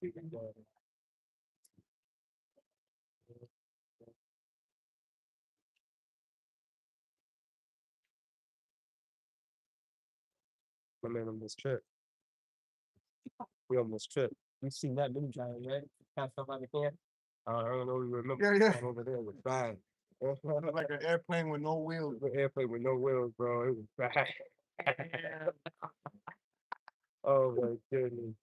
My man almost tripped. We almost tripped. You seen that mini giant, right? Passed up out the can. I don't know if you remember. Yeah. That over there was bad. Like an airplane with no wheels. An airplane with no wheels, bro. It was bad. Oh my goodness.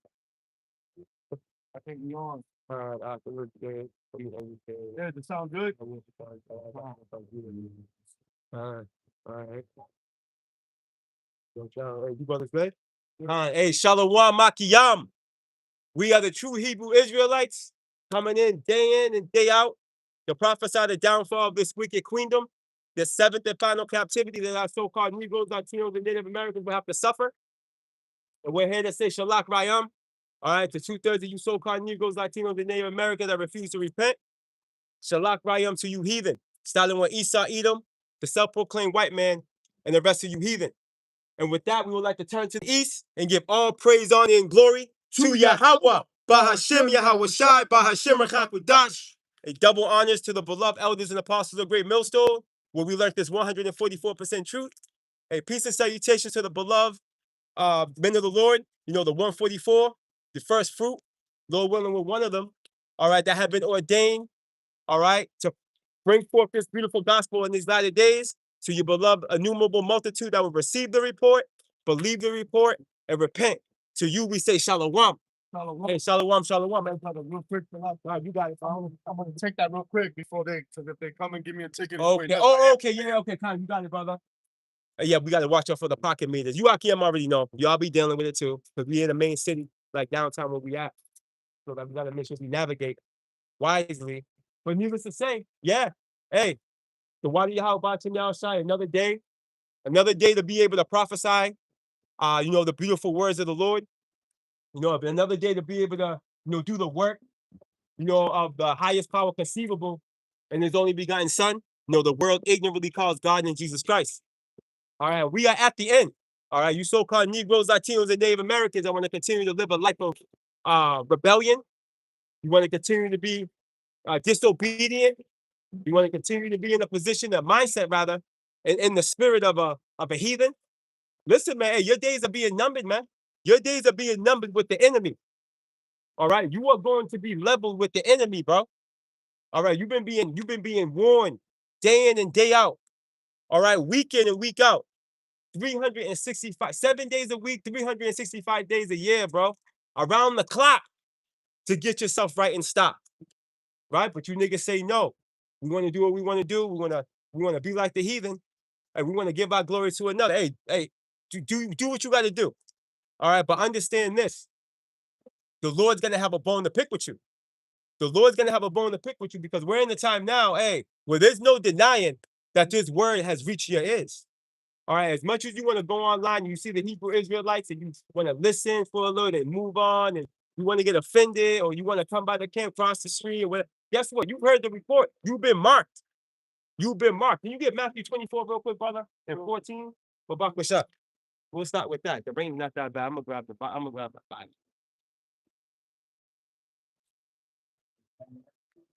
I think we on. Afterwards, good. Yeah, does it sound good? All right. Hey, you brothers ready? Hey, Shalom Makiyam. We are the true Hebrew Israelites coming in and day out to prophesy the downfall of this wicked queendom, the seventh and final captivity that our so-called Negroes, Latinos, and Native Americans will have to suffer. And we're here to say Shalak Rayam. All right, to 2/3 of you so-called Negroes, Latinos, and Native Americans that refuse to repent. Shalak Rayam to you heathen, starting with Esau Edom, the self-proclaimed white man, and the rest of you heathen. And with that, we would like to turn to the east and give all praise, honor, and glory to Yahweh, Bahashem Yahweh Shai, Bahashem Rachakadash. A double honors to the beloved elders and apostles of Great Millstone, where we learned this 144% truth. A peace and salutation to the beloved men of the Lord, the 144, the first fruit, Lord willing, we're one of them, all right, that have been ordained, all right, to bring forth this beautiful gospel in these latter days to your beloved innumerable multitude that will receive the report, believe the report, and repent. To you, we say shalom. Shalom. Hey, shalom, shalom. Hey, brother, real quick, you got it. I'm gonna take that real quick before because if they come and give me a ticket. Okay. Oh, okay. Yeah, okay. Kind, you got it, brother. Yeah, we got to watch out for the pocket meters. You, Akim, already know. Y'all be dealing with it too, because we in the main city, like downtown where we at. So that we got to make sure we navigate wisely. But needless to say, yeah, hey, the Wadi Yahweh Ba'atim Yahushai, another day to be able to prophesy, the beautiful words of the Lord. Another day to be able to, do the work, of the highest power conceivable and his only begotten son. The world ignorantly calls God in Jesus Christ. All right, we are at the end. All right, you so-called Negroes, Latinos, and Native Americans that want to continue to live a life of rebellion. You want to continue to be disobedient. You want to continue to be in a position, a mindset rather, in the spirit of a heathen. Listen, man, hey, your days are being numbered, man. Your days are being numbered with the enemy. All right, you are going to be leveled with the enemy, bro. All right, you've been being warned day in and day out. All right, week in and week out. 365, 7 days a week, 365 days a year, bro. Around the clock to get yourself right and stop. Right? But you niggas say no. We want to do what we want to do. We want to be like the heathen. And we want to give our glory to another. Hey, do what you got to do. All right, but understand this. The Lord's gonna have a bone to pick with you. The Lord's gonna have a bone to pick with you because we're in the time now, where there's no denying that this word has reached your ears. All right, as much as you want to go online, you see the Hebrew Israelites, and you want to listen for a little and move on, and you want to get offended, or you want to come by the camp, cross the street, or whatever. Guess what? You've heard the report. You've been marked. You've been marked. Can you get Matthew 24 real quick, brother? And 14? Well, Buck, what's up? We'll start with that. The rain's not that bad. I'm gonna grab the Bible.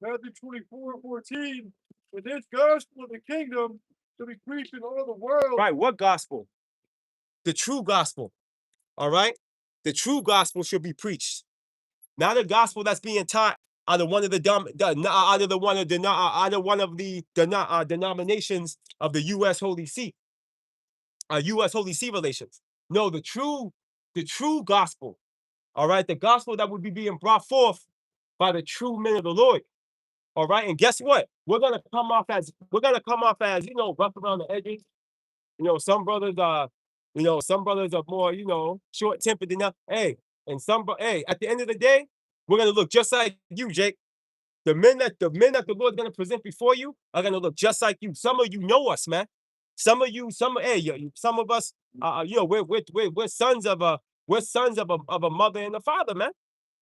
Matthew 24:14. For this gospel of the kingdom to be preached in all the world. Right, what gospel? The true gospel. All right? The true gospel should be preached. Not a gospel that's being taught out of one of the denominations of the U.S. Holy See, U.S. Holy See relations. No, the true gospel. All right, the gospel that would be being brought forth by the true men of the Lord. All right, and guess what? We're gonna come off as rough around the edges. Some brothers are more short-tempered than that. Hey, at the end of the day, we're gonna look just like you, Jake. The men that the Lord's gonna present before you are gonna look just like you. Some of you know us, man. Some of us, we're sons of a mother and a father, man.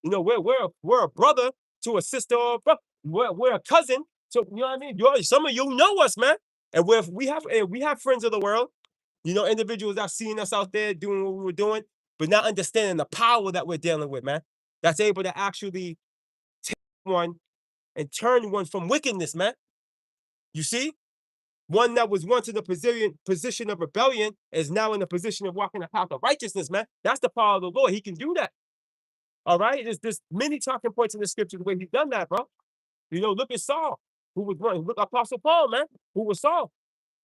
We're a brother to a sister or a brother. We're a cousin. So you know what I mean? Some of you know us, man. And we have friends of the world. Individuals that seen us out there doing what we were doing, but not understanding the power that we're dealing with, man. that's able to actually take one and turn one from wickedness, man. You see? One that was once in the position of rebellion is now in the position of walking the path of righteousness, man. That's the power of the Lord. He can do that. All right? There's many talking points in the scripture the way he's done that, bro. You know, look at Saul, who was one. Look, Apostle Paul, man, who was Saul.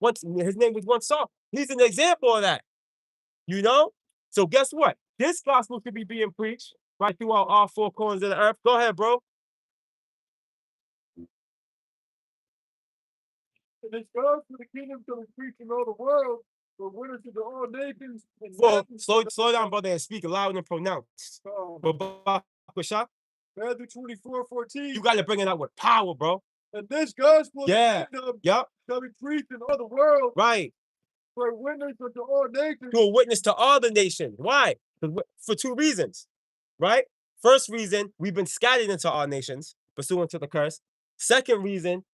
Once his name was once Saul. He's an example of that. You know? So guess what? This gospel could be being preached right throughout all four corners of the earth. Go ahead, bro. And this gospel of the kingdom shall be preached in all the world, for witness to all nations. And Well, Matthew slow down, brother, and speak loud and pronounced. Bashar, Matthew 24:14. you got to bring it out with power, bro. And this gospel of Yeah. the kingdom Yup. shall be preached in all the world, Right. for a witness unto all nations. To a witness to all the nations. Why? For two reasons, right? First reason, we've been scattered into all nations, pursuant to the curse. Second reason,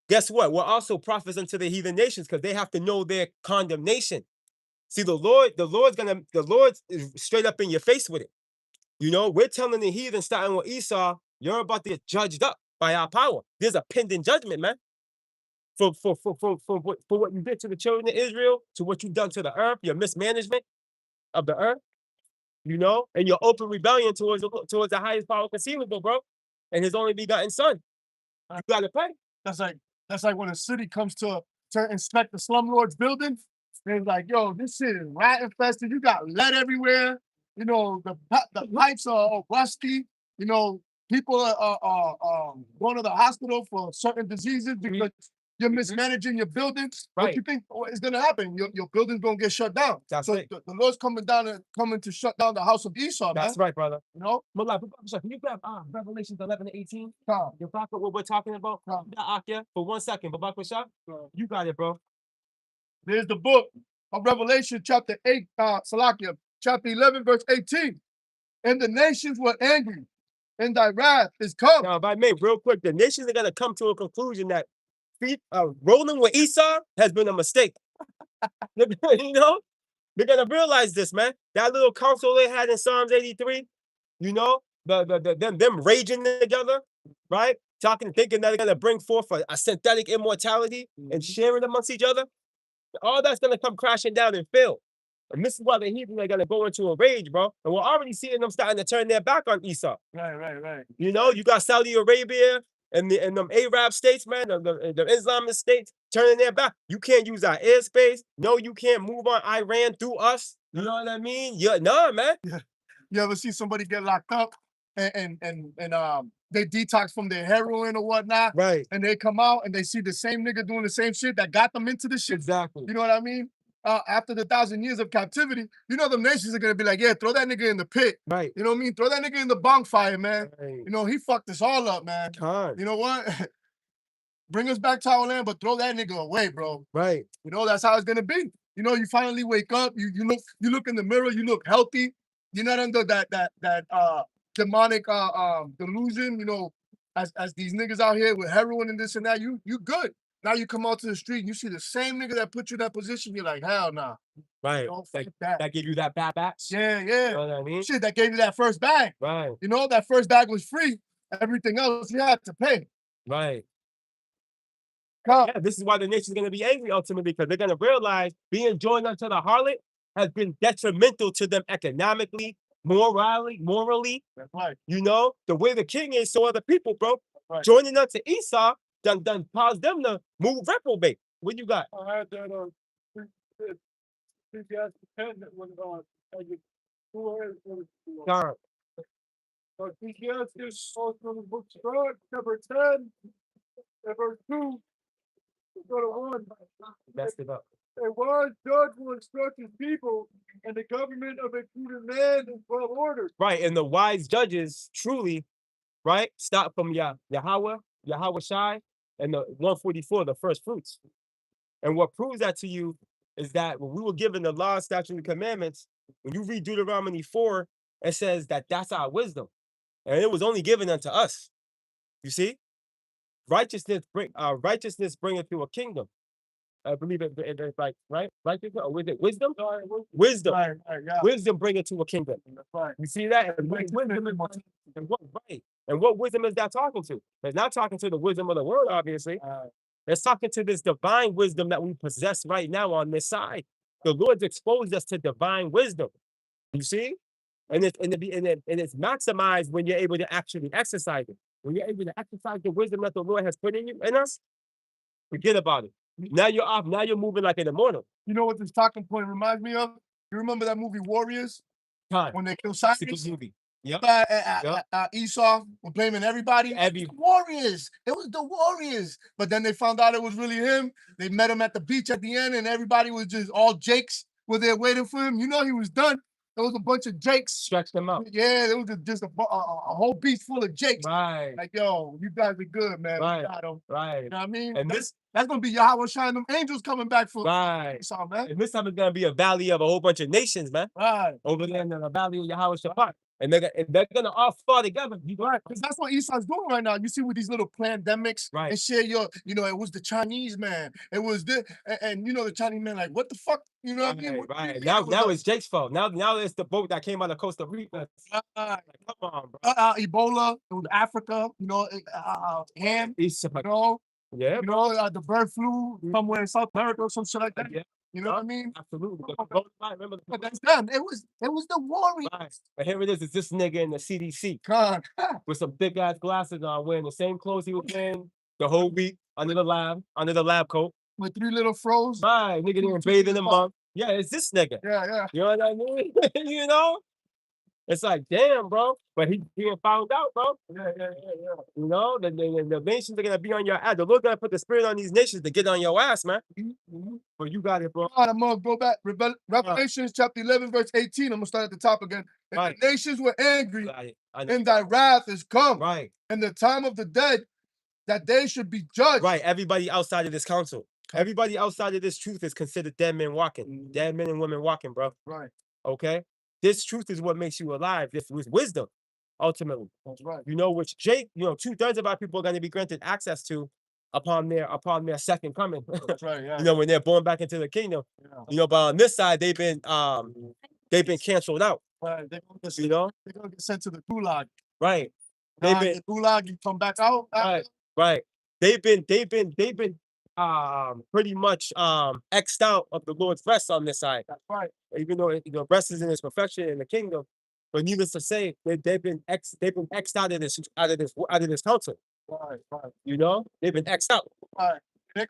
guess what? We're also prophets unto the heathen nations because they have to know their condemnation. See, the Lord's is straight up in your face with it. You know, we're telling the heathen, starting with Esau, you're about to get judged up by our power. There's a pending judgment, man. For what you did to the children of Israel, to what you've done to the earth, your mismanagement of the earth, you know, and your open rebellion towards the highest power conceivable, bro, and his only begotten son. You gotta pay. That's like when a city comes to inspect the slumlord's building. They're like, yo, this shit is rat infested. You got lead everywhere. You know, the pipes are rusty. You know, people are going to the hospital for certain diseases because you're mismanaging your buildings. What Right. you think is going to happen? Your building's going to get shut down. That's so right. the Lord's coming to shut down the house of Esau, man. That's right, brother. You know? Mullah, can you grab Revelations 11 and 18? Come. You back with what we're talking about? Come. Akia, for 1 second. Babak Bashar, you got it, bro. There's the book of Revelation, chapter 8, Salakia, chapter 11, verse 18. And the nations were angry, and thy wrath is come. Now, if I may, real quick, the nations are going to come to a conclusion that rolling with Esau has been a mistake. You know? They're going to realize this, man. That little council they had in Psalms 83, you know, them raging together, right? Thinking that they're going to bring forth a synthetic immortality and share it amongst each other. All that's going to come crashing down and fail. And this is why the heathen are going to go into a rage, bro. And we're already seeing them starting to turn their back on Esau. Right. You know, you got Saudi Arabia and them Arab states, man, the Islamic states turning their back. You can't use our airspace. No, you can't move on Iran through us. You know what I mean? No, man. You ever see somebody get locked up and they detox from their heroin or whatnot, Right. and they come out and they see the same nigga doing the same shit that got them into the shit. Exactly. You know what I mean? After the 1,000 years of captivity, you know, the nations are gonna be like, yeah, throw that nigga in the pit. Right. You know what I mean? Throw that nigga in the bonfire, man. Right. You know, he fucked us all up, man. Con. You know what? Bring us back to our land, but throw that nigga away, bro. Right. You know, that's how it's gonna be. You know, you finally wake up, you look in the mirror, you look healthy. You're not under that demonic delusion, you know, as these niggas out here with heroin and this and that, you good. Now you come out to the street and you see the same nigga that put you in that position, you're like, hell nah. Right. Don't fuck that. That give you that backs. Yeah. You know what I mean? Shit, that gave you that first bag. Right. You know, that first bag was free. Everything else you had to pay. Right. Come. Yeah, this is why the nation's going to be angry ultimately, because they're going to realize being joined unto the harlot has been detrimental to them economically, morally. That's right. You know, the way the king is, so are the people, bro. Right. Joining unto Esau done caused them to move reprobate. What you got? I had that Ecclesiastes 10 that was Con. Ecclesiastes also in the book of God, chapter 10, and verse 2. Go to 1. Messed it up. A wise judge will instruct his people, and the government of a prudent man is well ordered. Right, and the wise judges truly, right, start from Yahweh Shai, and the 144, the first fruits. And what proves that to you is that when we were given the law, statutes, and commandments, when you read Deuteronomy 4, it says that that's our wisdom. And it was only given unto us. You see? Righteousness bringeth to a kingdom. I believe it's like right, or was it wisdom? Wisdom. Right, yeah. Wisdom bring it to a kingdom. That's right. You see that? And what wisdom is that talking to? It's not talking to the wisdom of the world, obviously. It's talking to this divine wisdom that we possess right now on this side. The Lord's exposed us to divine wisdom. You see? And it's maximized when you're able to actually exercise it. When you're able to exercise the wisdom that the Lord has put in us, forget about it. Now you're off. Now you're moving like an immortal. You know what this talking point reminds me of? You remember that movie Warriors? Time. When they kill It's a Cyrus? good movie. Yep. Esau was blaming everybody. Every- Warriors. It was the Warriors. But then they found out it was really him. They met him at the beach at the end, and everybody was just all Jakes were there waiting for him. You know he was done. There was a bunch of Jakes. Stretch them out. Yeah, there was just a whole beach full of Jakes. Right. Like, yo, you guys are good, man. Right. We got 'em. Right. You know what I mean? And That's gonna be Yahweh Shine, them angels coming back for right. Esau, man. And this time it's gonna be a valley of a whole bunch of nations, man. Right. Over there in the valley of Yahweh Shaphat. And they're gonna all fall together. Right, because that's what Esau's doing right now. You see with these little pandemics Right. and shit, it was the Chinese man. It was this, and the Chinese man, like, what the fuck? You know what I mean? Right. Now it's Jake's fault. Now it's the boat that came out of Costa Rica. Like, come on, bro. Ebola, it was Africa, ham, Yeah. the bird flu somewhere in South America or some shit like that. Yeah. You know what I mean? Absolutely. Remember But that's them. It was the Warriors. right. But here it is. It's this nigga in the CDC God. with some big ass glasses on, wearing the same clothes he was wearing the whole week under the lab coat. With 3 little froze. Right. Nigga didn't bathe in a month. Yeah, it's this nigga. Yeah. You know what I mean? You know? It's like, damn, bro. But he found out, bro. Yeah. You know, the nations are gonna be on your ass. The Lord's gonna put the spirit on these nations to get on your ass, man. Mm-hmm. But you got it, bro. I'm gonna go back. Revelations chapter 11, verse 18. I'm gonna start at the top again. And Right. the nations were angry, I and thy wrath is come. Right. And the time of the dead, that they should be judged. Right. Everybody outside of this council. Everybody outside of this truth is considered dead men walking. Dead men and women walking, bro. Right. Okay? This truth is what makes you alive. This was wisdom, ultimately. That's right. You know, which 2/3 of our people are going to be granted access to upon their second coming. That's right. Yeah. When they're born back into the kingdom. Yeah. But on this side, they've been canceled out. Right. They're gonna get sent to the gulag. Right. The gulag, you come back out. Right. They've been pretty much x'd out of the Lord's rest on this side. That's right. Even though rest is in its perfection in the kingdom, but needless to say, they've been x'd out of this council. Right. You know, they've been x'd out. Right. And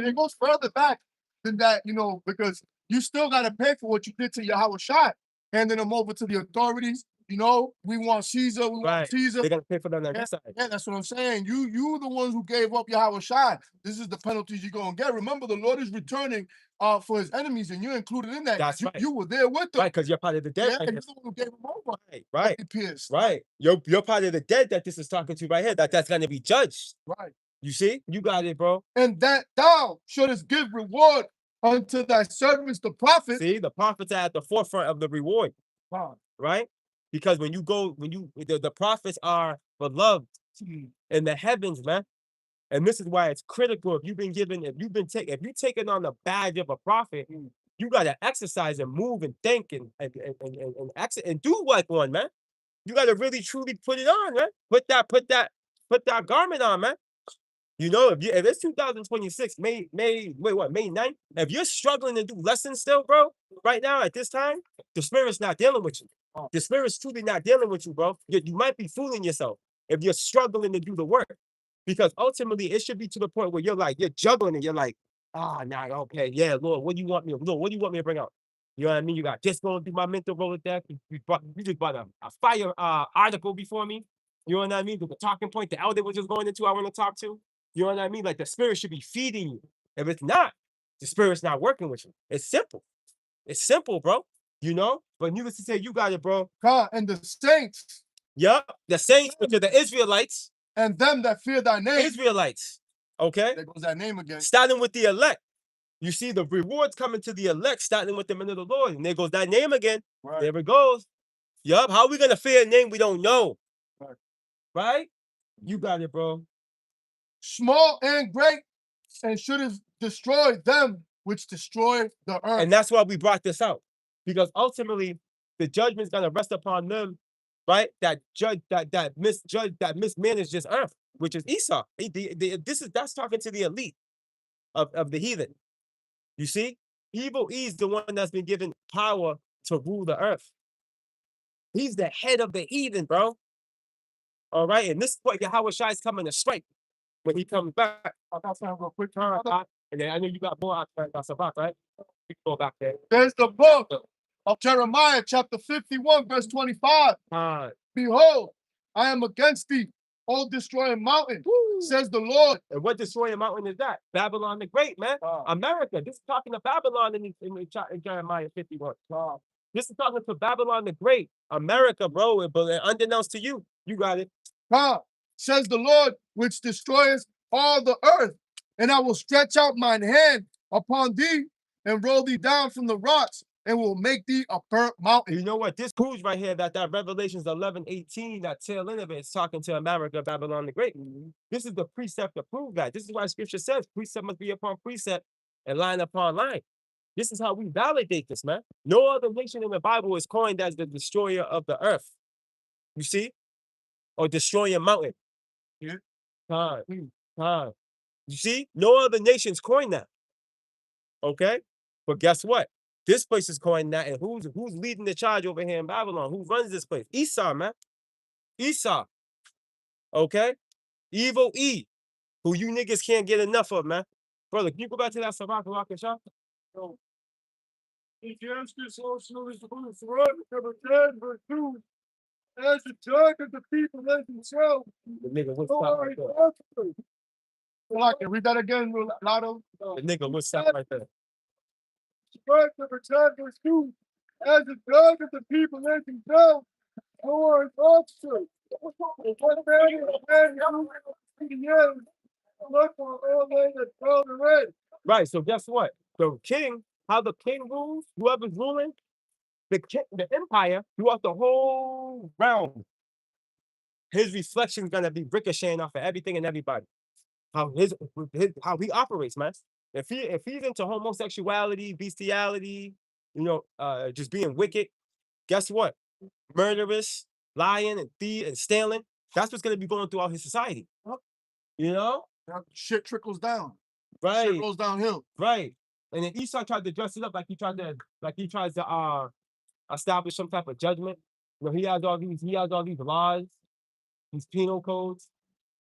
it goes further back than that, because you still gotta pay for what you did to Yahweh Shai, handing them over to the authorities. We want Caesar. We want Caesar. They gotta pay for them on this side. Yeah, that's what I'm saying. You the ones who gave up Yahweh Shai. This is the penalties you're gonna get. Remember, the Lord is returning for his enemies, and you're included in that. That's right. You were there with them. Right, because you're part of the dead. Yeah, and you're the one who gave them over. Right. Pierce. Right. You're part of the dead that this is talking to right here. That's gonna be judged. Right. You see? You got it, bro. And that thou shouldest give reward unto thy servants, the prophets. See, the prophets are at the forefront of the reward. Wow. Right? Because the prophets are beloved in the heavens, man. And this is why it's critical. If you've taken on the badge of a prophet, you gotta exercise and move and think and do like one, man. You gotta really truly put it on, man. Put that garment on, man. If it's 2026, May 9th, if you're struggling to do lessons still, bro, right now at this time, the spirit's not dealing with you. The spirit's truly not dealing with you, bro. You might be fooling yourself if you're struggling to do the work. Because ultimately, it should be to the point where you're juggling and you're like, okay, yeah, Lord, what do you want me to bring out? You know what I mean? You got this going through my mental Rolodex. You just brought a fire article before me. You know what I mean? The talking point the elder was just going into, I want to talk to. You know what I mean? Like the spirit should be feeding you. If it's not, the spirit's not working with you. It's simple. It's simple, bro. But needless to say, you got it, bro. God, and the saints. Yup, the saints, which are the Israelites. And them that fear thy name. Israelites. Okay? There goes that name again. Starting with the elect. You see the rewards coming to the elect, starting with the men of the Lord. And there goes that name again. Right. There it goes. Yup, how are we going to fear a name we don't know? Right? You got it, bro. Small and great, and shouldest destroy them which destroy the earth. And that's why we brought this out. Because ultimately, the judgment's gonna rest upon them, right? That judge that mismanaged this earth, which is Esau. That's talking to the elite of the heathen. You see? Evil is the one that's been given power to rule the earth. He's the head of the heathen, bro. All right, and this is what Yahweh Shai is coming to strike when he comes back. I got something real quick, and then I know you got more out there. That's about right. We can go back there. There's the book of Jeremiah, chapter 51, verse 25. Behold, I am against thee, O destroying mountain, says the Lord. And what destroying mountain is that? Babylon the Great, man. America. This is talking to Babylon in Jeremiah 51. This is talking to Babylon the Great. America, bro. But unbeknownst to you, you got it. Says the Lord, which destroys all the earth. And I will stretch out mine hand upon thee and roll thee down from the rocks and will make thee a burnt mountain. You know what? This proves right here that Revelations 11:18, that tail end of it, is talking to America, Babylon the Great. This is the precept to prove that. This is why Scripture says precept must be upon precept and line upon line. This is how we validate this, man. No other nation in the Bible is coined as the destroyer of the earth. You see? Or destroying mountain. Yeah. You see? No other nations coined that. Okay? But guess what? This place is coined that, and who's leading the charge over here in Babylon? Who runs this place? Esau, man. Esau. Okay? Evil E, who you niggas can't get enough of, man. Brother, can you go back to that Sabak Rock and Shop? Ecclesiastes also is the book of chapter 10, verse 2. As the judge of the people let himself. The nigga, what's up right there? I can read that again, Lotto. The nigga, what's up right there? Chapter 10, verse 2. As the judge of the people let himself, or an officer. What man look for all they that throw the red. Right, so guess what? The king, how the king rules, whoever's ruling, the empire throughout the whole realm, his reflection is gonna be ricocheting off of everything and everybody. How he operates, man. If he's into homosexuality, bestiality, just being wicked, guess what? Murderous, lying, and thief and stealing. That's what's gonna be going throughout his society. You know? Shit trickles down. Right. Shit rolls downhill. Right. And then Esau tried to dress it up like he tries to establish some type of judgment. He has all these laws, these penal codes.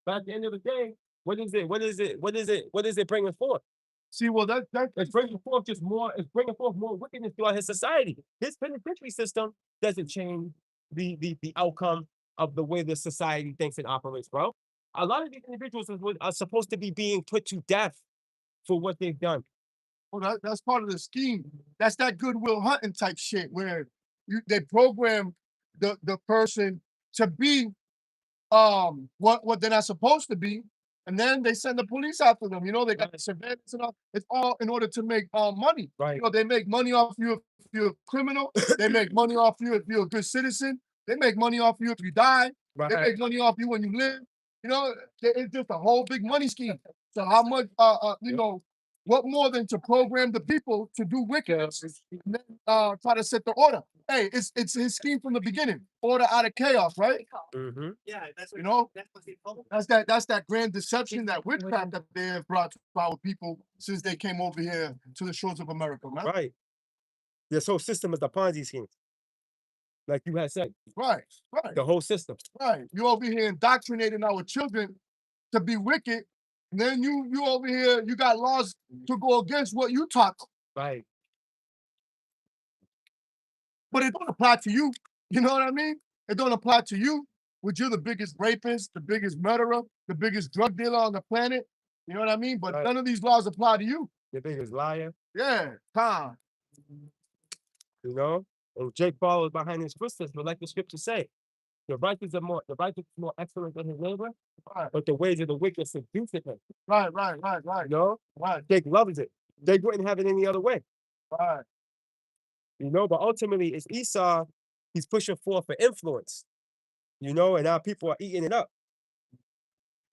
But at the end of the day, what is it bringing forth? See, well, it's bringing forth more wickedness throughout his society. His penitentiary system doesn't change the outcome of the way the society thinks and operates, bro. A lot of these individuals are supposed to be being put to death for what they've done. Well, that's part of the scheme. That's that Goodwill Hunting type shit where they program the person to be what they're not supposed to be, and then they send the police after them. They got the surveillance and all. It's all in order to make money. Right. They make money off you if you're a criminal. They make money off you if you're a good citizen. They make money off you if you die. Right. They make money off you when you live. It's just a whole big money scheme. So how much what more than to program the people to do wickedness and then try to set the order? Hey, it's his scheme from the beginning. Order out of chaos, right? Mm-hmm. Yeah, that's what that's what they call it. That's that grand deception, that witchcraft that they have brought to our people since they came over here to the shores of America, man. Right. This whole system is the Ponzi scheme. Like you had said. Right. The whole system. Right. You over here indoctrinating our children to be wicked. And then you over here, you got laws to go against what you taught. Right. But it don't apply to you. You know what I mean? It don't apply to you, which you're the biggest rapist, the biggest murderer, the biggest drug dealer on the planet. You know what I mean? But none of these laws apply to you. The biggest liar. Yeah, Tom. And Jake Paul is behind his footsteps, but like the scriptures say, the righteous is more excellent than his neighbor, right. But the ways of the wicked seduce him. Right. Right. Jake loves it. Jake wouldn't have it any other way. Right. But ultimately it's Esau, he's pushing forth for influence. And now people are eating it up.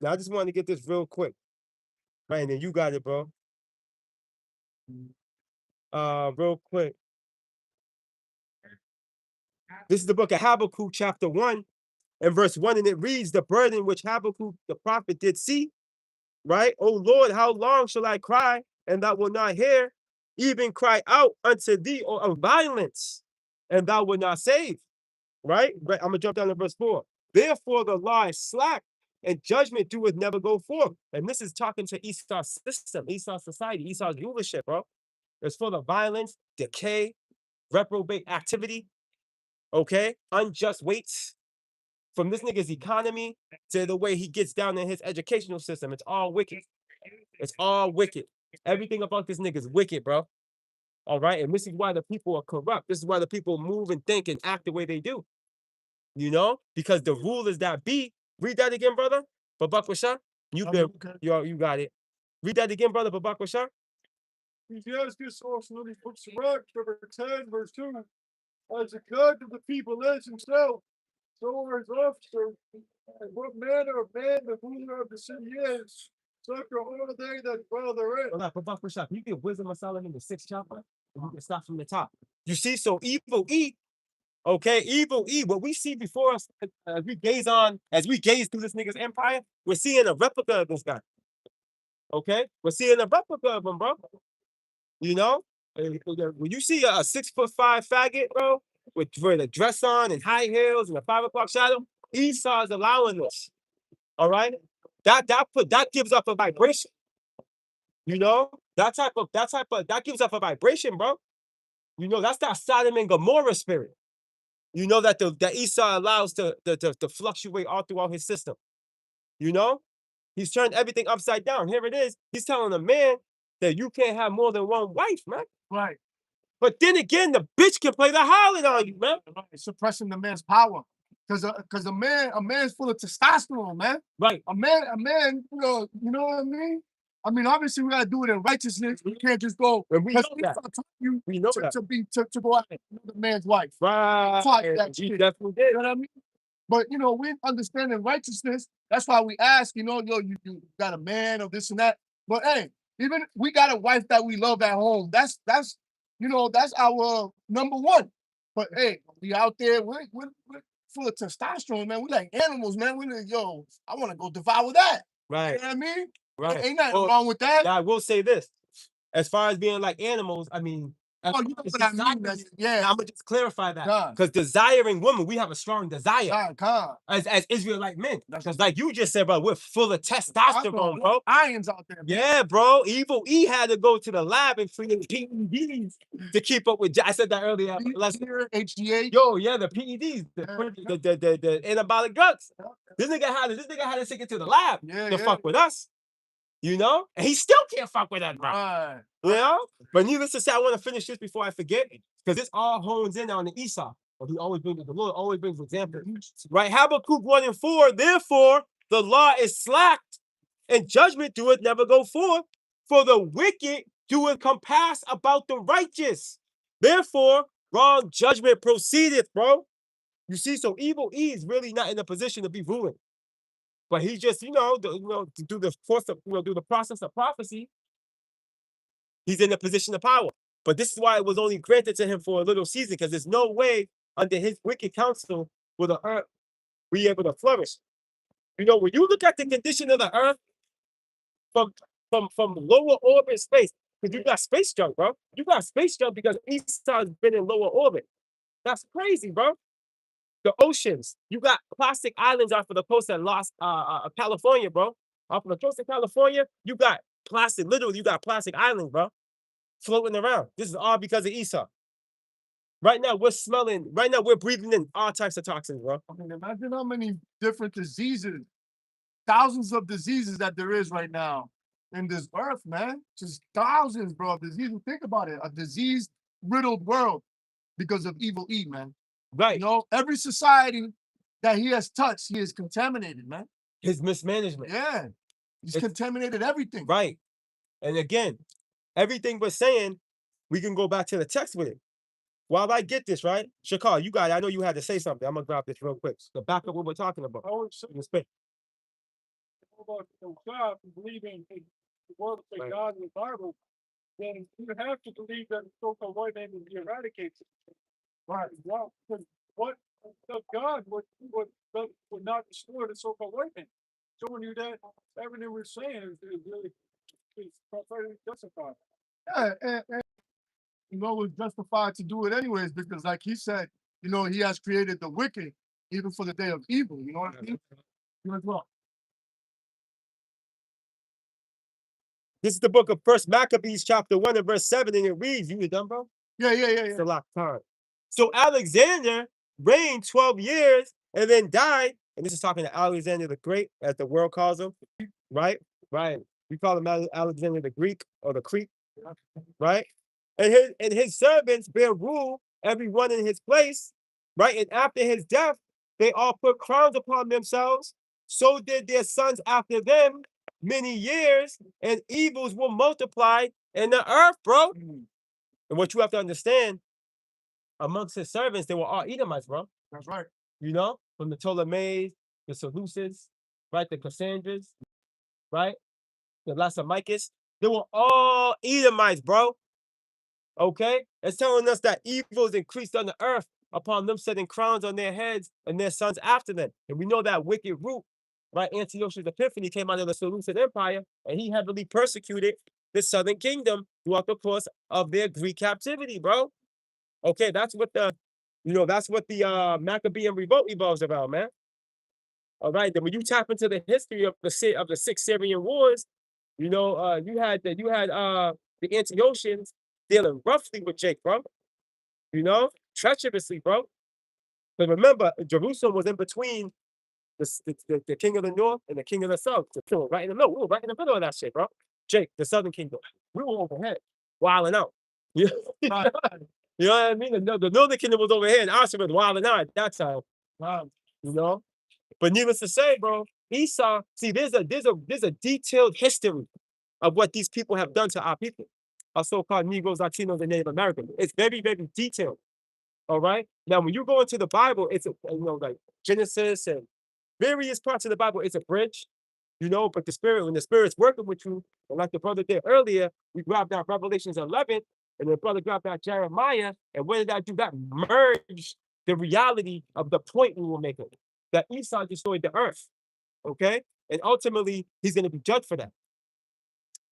Now I just wanted to get this real quick. Right, and then you got it, bro. Real quick. This is the book of Habakkuk, chapter 1, and verse 1, and it reads, the burden which Habakkuk the prophet did see, right? O Lord, how long shall I cry, and thou wilt not hear? Even cry out unto thee of violence, and thou wilt not save, right? But I'm going to jump down to verse 4. Therefore the law is slack, and judgment doeth never go forth. And this is talking to Esau's system, Esau's society, Esau's rulership, bro. It's full of violence, decay, reprobate activity, okay? Unjust weights from this nigga's economy to the way he gets down in his educational system. It's all wicked. It's all wicked. Everything about this nigga is wicked, bro. All right? And this is why the people are corrupt. This is why the people move and think and act the way they do. You know? Because the rulers that be, read that again, brother. Babak Rasha. You got it. Read that again, brother. Babak Rasha. Ecclesiastes also in the book of Sirach, chapter 10, verse 2. As the judge of the people is himself, so are his officers, and what manner of man the ruler of the city is, such are all they that dwell therein. Babak Rasha. You get Wisdom of Solomon, the 6th chapter, and you can start from the top. You see, so evil E, okay, evil E, what we see before us as we gaze through this nigga's empire, we're seeing a replica of this guy. Okay? We're seeing a replica of him, bro. You know? When you see a 6'5" faggot, bro, with a dress on and high heels and a 5 o'clock shadow, Esau is allowing this. All right? That gives up a vibration. You know? That gives up a vibration, bro. You know, that's that Sodom and Gomorrah spirit. You know that Esau allows to fluctuate all throughout his system. You know? He's turned everything upside down. Here it is. He's telling a man that you can't have more than one wife, man. Right. But then again, the bitch can play the harlot on you, man. Right. Suppressing the man's power. Because a man's full of testosterone, man. Right. A man, you know what I mean? I mean, obviously we gotta do it in righteousness. We can't just go And we know that. you We know to, that. to go out and another man's wife. Right. Fuck that You shit. definitely did. You know what I mean? But you know, we understand in righteousness. That's why we ask, you know, you got a man or this and that. But hey, even we got a wife that we love at home. That's you know, that's our number one. But hey, we out there, we're full of testosterone, man. We like animals, man. We like, yo, I want to go devour that. You Right. know what I mean? Right. Ain't nothing Well, wrong with that. now, I will say this. As far as being like animals, I mean, Oh, you know what I mean? Yeah. I'm gonna just clarify that. God. Because desiring women, we have a strong desire God. as Israelite men. Because like you just said, bro, we're full of testosterone, bro. Irons out there, man. Yeah, bro. Evil E had to go to the lab and free PEDs to keep up with. I said that earlier. HGH. Yo, yeah, the PEDs, the anabolic drugs. This nigga had to take it to the lab to fuck with us. You know, and he still can't fuck with us, bro. You know, but needless to say, I want to finish this before I forget, because this all hones in on the Esau. But the Lord always brings examples, right? Habakkuk 1 and 4. Therefore, the law is slacked, and judgment doeth never go forth. For the wicked doeth compass about the righteous. Therefore, wrong judgment proceedeth, bro. You see, so evil E is really not in a position to be ruling. But he just, to do the course of, do the process of prophecy, he's in a position of power. But this is why it was only granted to him for a little season, because there's no way under his wicked counsel will the earth be able to flourish. You know, when you look at the condition of the earth from lower orbit space, because you got space junk, bro. You got space junk because Esau's been in lower orbit. That's crazy, bro. The oceans. You got plastic islands off of the coast of California, bro. Off of the coast of California, you got plastic, literally, you got plastic islands, bro, floating around. This is all because of Esau. Right now, we're breathing in all types of toxins, bro. I mean, imagine how many different diseases, thousands of diseases that there is right now in this earth, man. Just thousands, bro, of diseases. Think about it, a disease-riddled world because of evil E, man. Right. You know, every society that he has touched, he is contaminated, man. His mismanagement. Yeah. He's contaminated everything. Right. And again, everything we're saying, we can go back to the text with it. While I get this, right? Shakar, you got it. I know you had to say something. I'm going to grab this real quick. The back of what we're talking about. About God, believing in the word of God in the Bible, then you have to believe that the so-called white man will be eradicated. Right. Well, because what the God would not destroy the so-called white man. Showing you that everything we're saying is really is prophetically justified. Yeah, and you know, was justified to do it anyways, because like he said, you know, he has created the wicked even for the day of evil. You know what I mean? You as well. This is the book of First Maccabees, chapter 1 and verse 7, and it reads, you done, bro? Yeah. It's a lot of time. So Alexander reigned 12 years and then died. And this is talking to Alexander the Great, as the world calls him, right? Right. We call him Alexander the Greek or the Creek, right? And his servants bear rule, everyone in his place, right? And after his death, they all put crowns upon themselves. So did their sons after them many years, and evils were multiplied in the earth, bro. And what you have to understand, amongst his servants, they were all Edomites, bro. That's right. You know, from the Ptolemies, the Seleucids, right? The Cassandras, right? The Lasamicus. They were all Edomites, bro. Okay? It's telling us that evils increased on the earth upon them setting crowns on their heads and their sons after them. And we know that wicked root, right? Antiochus Epiphanes came out of the Seleucid Empire, and he heavily persecuted the southern kingdom throughout the course of their Greek captivity, bro. Okay, that's what the Maccabean revolt evolves about, man. All right, then when you tap into the history of the six Syrian wars, you know, you had the Antiochians dealing roughly with Jake, bro. You know, treacherously, bro. But remember, Jerusalem was in between the king of the north and the king of the south. So right in the middle, we were right in the middle of that shit, bro. Jake, the southern kingdom, we were overhead, wilding out. You know what I mean? The northern kingdom was over here, and Asa was wilding out at that time. You know, but needless to say, bro, Esau. See, there's a detailed history of what these people have done to our people, our so-called Negroes, Latinos, and Native Americans. It's very, very detailed. All right. Now, when you go into the Bible, it's like Genesis and various parts of the Bible. It's a bridge, you know. But when the Spirit's working with you, and like the brother did earlier, we grabbed out Revelations 11, and the brother grabbed out Jeremiah, and what did that do? That merged the reality of the point we were making, that Esau destroyed the earth. Okay, and ultimately he's going to be judged for that.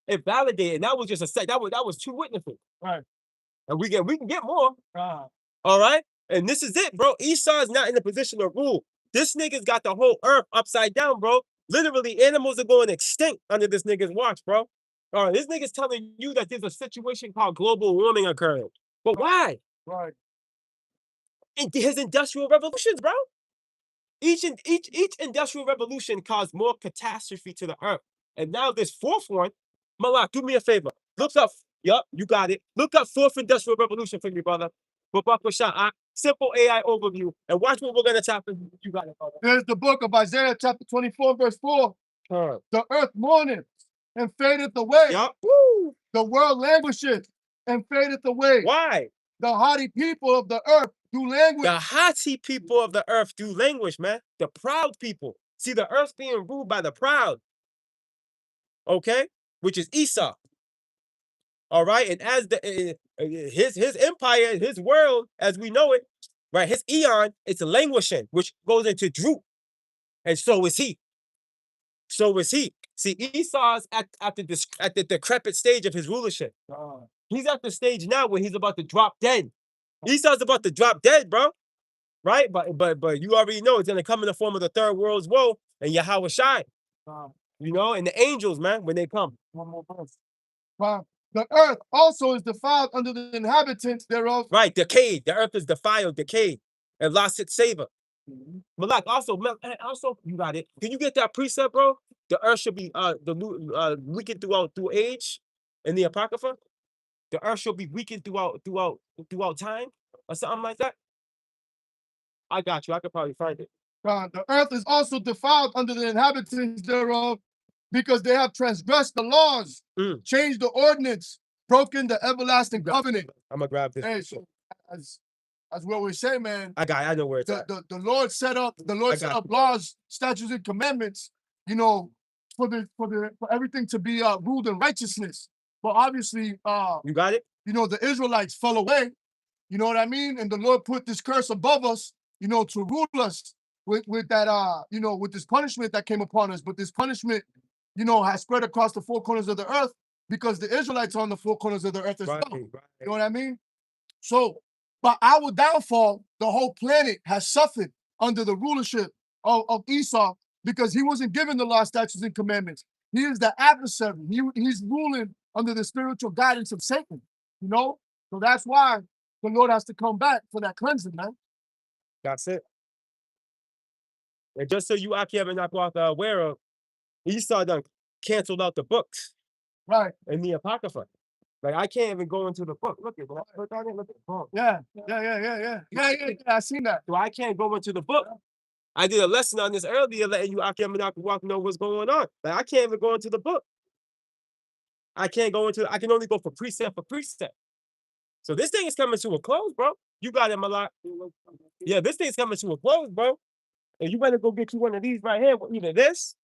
It validated. And that was just a set. That was two witnesses. Right. And we can get more. All right. And this is it, bro. Esau is not in a position to rule. This nigga's got the whole earth upside down, bro. Literally, animals are going extinct under this nigga's watch, bro. All right, this nigga's telling you that there's a situation called global warming occurring. But why? Right. And his industrial revolutions, bro. Each industrial revolution caused more catastrophe to the earth. And now this fourth one, Malak, do me a favor. Look up. Yup, you got it. Look up fourth industrial revolution for me, brother. Simple AI overview. And watch what we're going to tap into. You got it, brother. There's the book of Isaiah, chapter 24, verse 4. The earth mourneth and fadeth away. Yup. Woo. The world languisheth and fadeth away. Why? The haughty people of the earth do languish. The haughty people of the earth do languish, man. The proud people. See, the earth's being ruled by the proud. Okay? Which is Esau. All right? And as his empire, his world, as we know it, right? His eon, it's languishing, which goes into droop. And so is he. So is he. See, Esau's at the decrepit stage of his rulership. He's at the stage now where he's about to drop dead. Esau's about to drop dead, bro. Right? But you already know it's gonna come in the form of the third world's woe and Yahweh Shai. You know, and the angels, man, when they come. One more verse. The earth also is defiled under the inhabitants thereof. Right, decayed. The earth is defiled, decayed, and lost its savor. Malak, also, you got it. Can you get that precept, bro? The earth should be weakened through age in the Apocrypha. The earth shall be weakened throughout time, or something like that. I got you. I could probably find it. The earth is also defiled under the inhabitants thereof, because they have transgressed the laws, changed the ordinance, broken the everlasting covenant. I'm gonna grab this. Hey, so as what we say, man. I know where it's at. The Lord set up laws, statutes, and commandments, you know, for everything to be ruled in righteousness. but obviously, You got it? you know, the Israelites fell away. You know what I mean? And the Lord put this curse above us, you know, to rule us with that, you know, with this punishment that came upon us. But this punishment, you know, has spread across the four corners of the earth because the Israelites are on the four corners of the earth as Right, well. You know right. what I mean? So, by our downfall, the whole planet has suffered under the rulership of Esau because he wasn't given the law, statutes, and commandments. He is the adversary. He's ruling under the spiritual guidance of Satan, you know? So that's why the Lord has to come back for that cleansing, man. That's it. And just so you Akim and Nakwath are aware of, Esau done canceled out the books Right. in the Apocrypha. Like I can't even go into the book. Look at that. Look on it. Look at the book. Yeah. I seen that. So I can't go into the book. I did a lesson on this earlier, letting you Akim and Nakwath know what's going on. Like I can't even go into the book. I can't go into. I can only go for precept for precept. So this thing is coming to a close, bro. You got it, Malak. Yeah, this thing's coming to a close, bro. And you better go get you one of these right here. Either this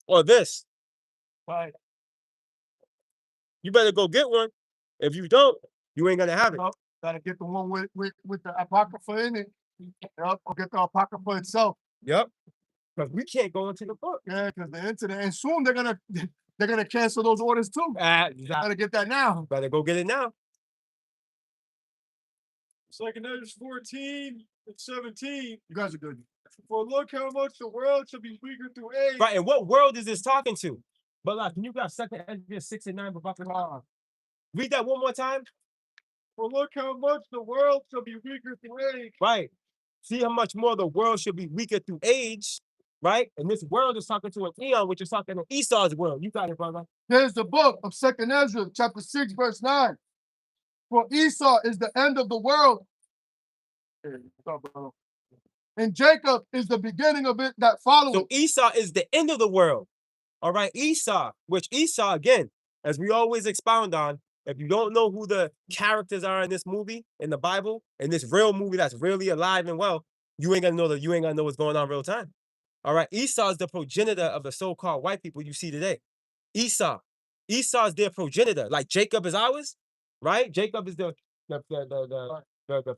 or this. Right. You better go get one. If you don't, you ain't gonna have it. Nope. Gotta get the one with the Apocrypha in it. Yep. Or get the Apocrypha itself. Yep. Because we can't go into the book. Yeah, because the internet, and soon they're gonna cancel those orders too. Exactly. Gotta get that now. Better go get it now. Second Ezra 14 and 17. You guys are good. For look how much the world shall be weaker through age. Right, and what world is this talking to? But like, can you got 2nd Ezra 6 and 9? Read that one more time. For look how much the world shall be weaker through age. Right. See how much more the world should be weaker through age, right? And this world is talking to an eon, which is talking to Esau's world. You got it, brother. Here's the book of 2nd Ezra, chapter 6, verse 9. For Esau is the end of the world, and Jacob is the beginning of it that follows. So Esau is the end of the world. All right, Esau, which Esau, again, as we always expound on, if you don't know who the characters are in this movie, in the Bible, in this real movie that's really alive and well, you ain't gonna know what's going on real time. All right, Esau is the progenitor of the so-called white people you see today. Esau is their progenitor, like Jacob is ours, right? Jacob is the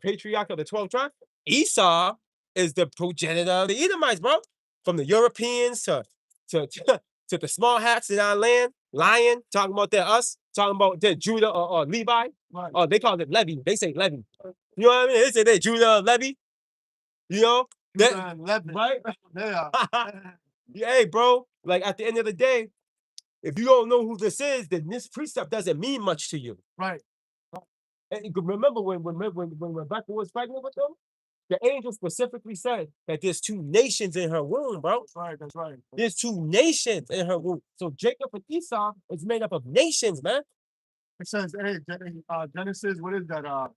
patriarch of the 12 tribes. Esau is the progenitor of the Edomites, bro. From the Europeans to the small hats in our land, lying, talking about they're us, talking about they're Judah or Levi. Right. Oh, they call it Levi. They say Levi. You know what I mean? They say they're Judah or Levi. You know? Right? Yeah. Hey, bro, like at the end of the day, if you don't know who this is, then this precept doesn't mean much to you. Right. And you can remember when Rebecca was pregnant with them, the angel specifically said that there's 2 nations in her womb, bro. That's right. There's 2 nations in her womb. So Jacob and Esau is made up of nations, man. It says, hey, Genesis, what is that?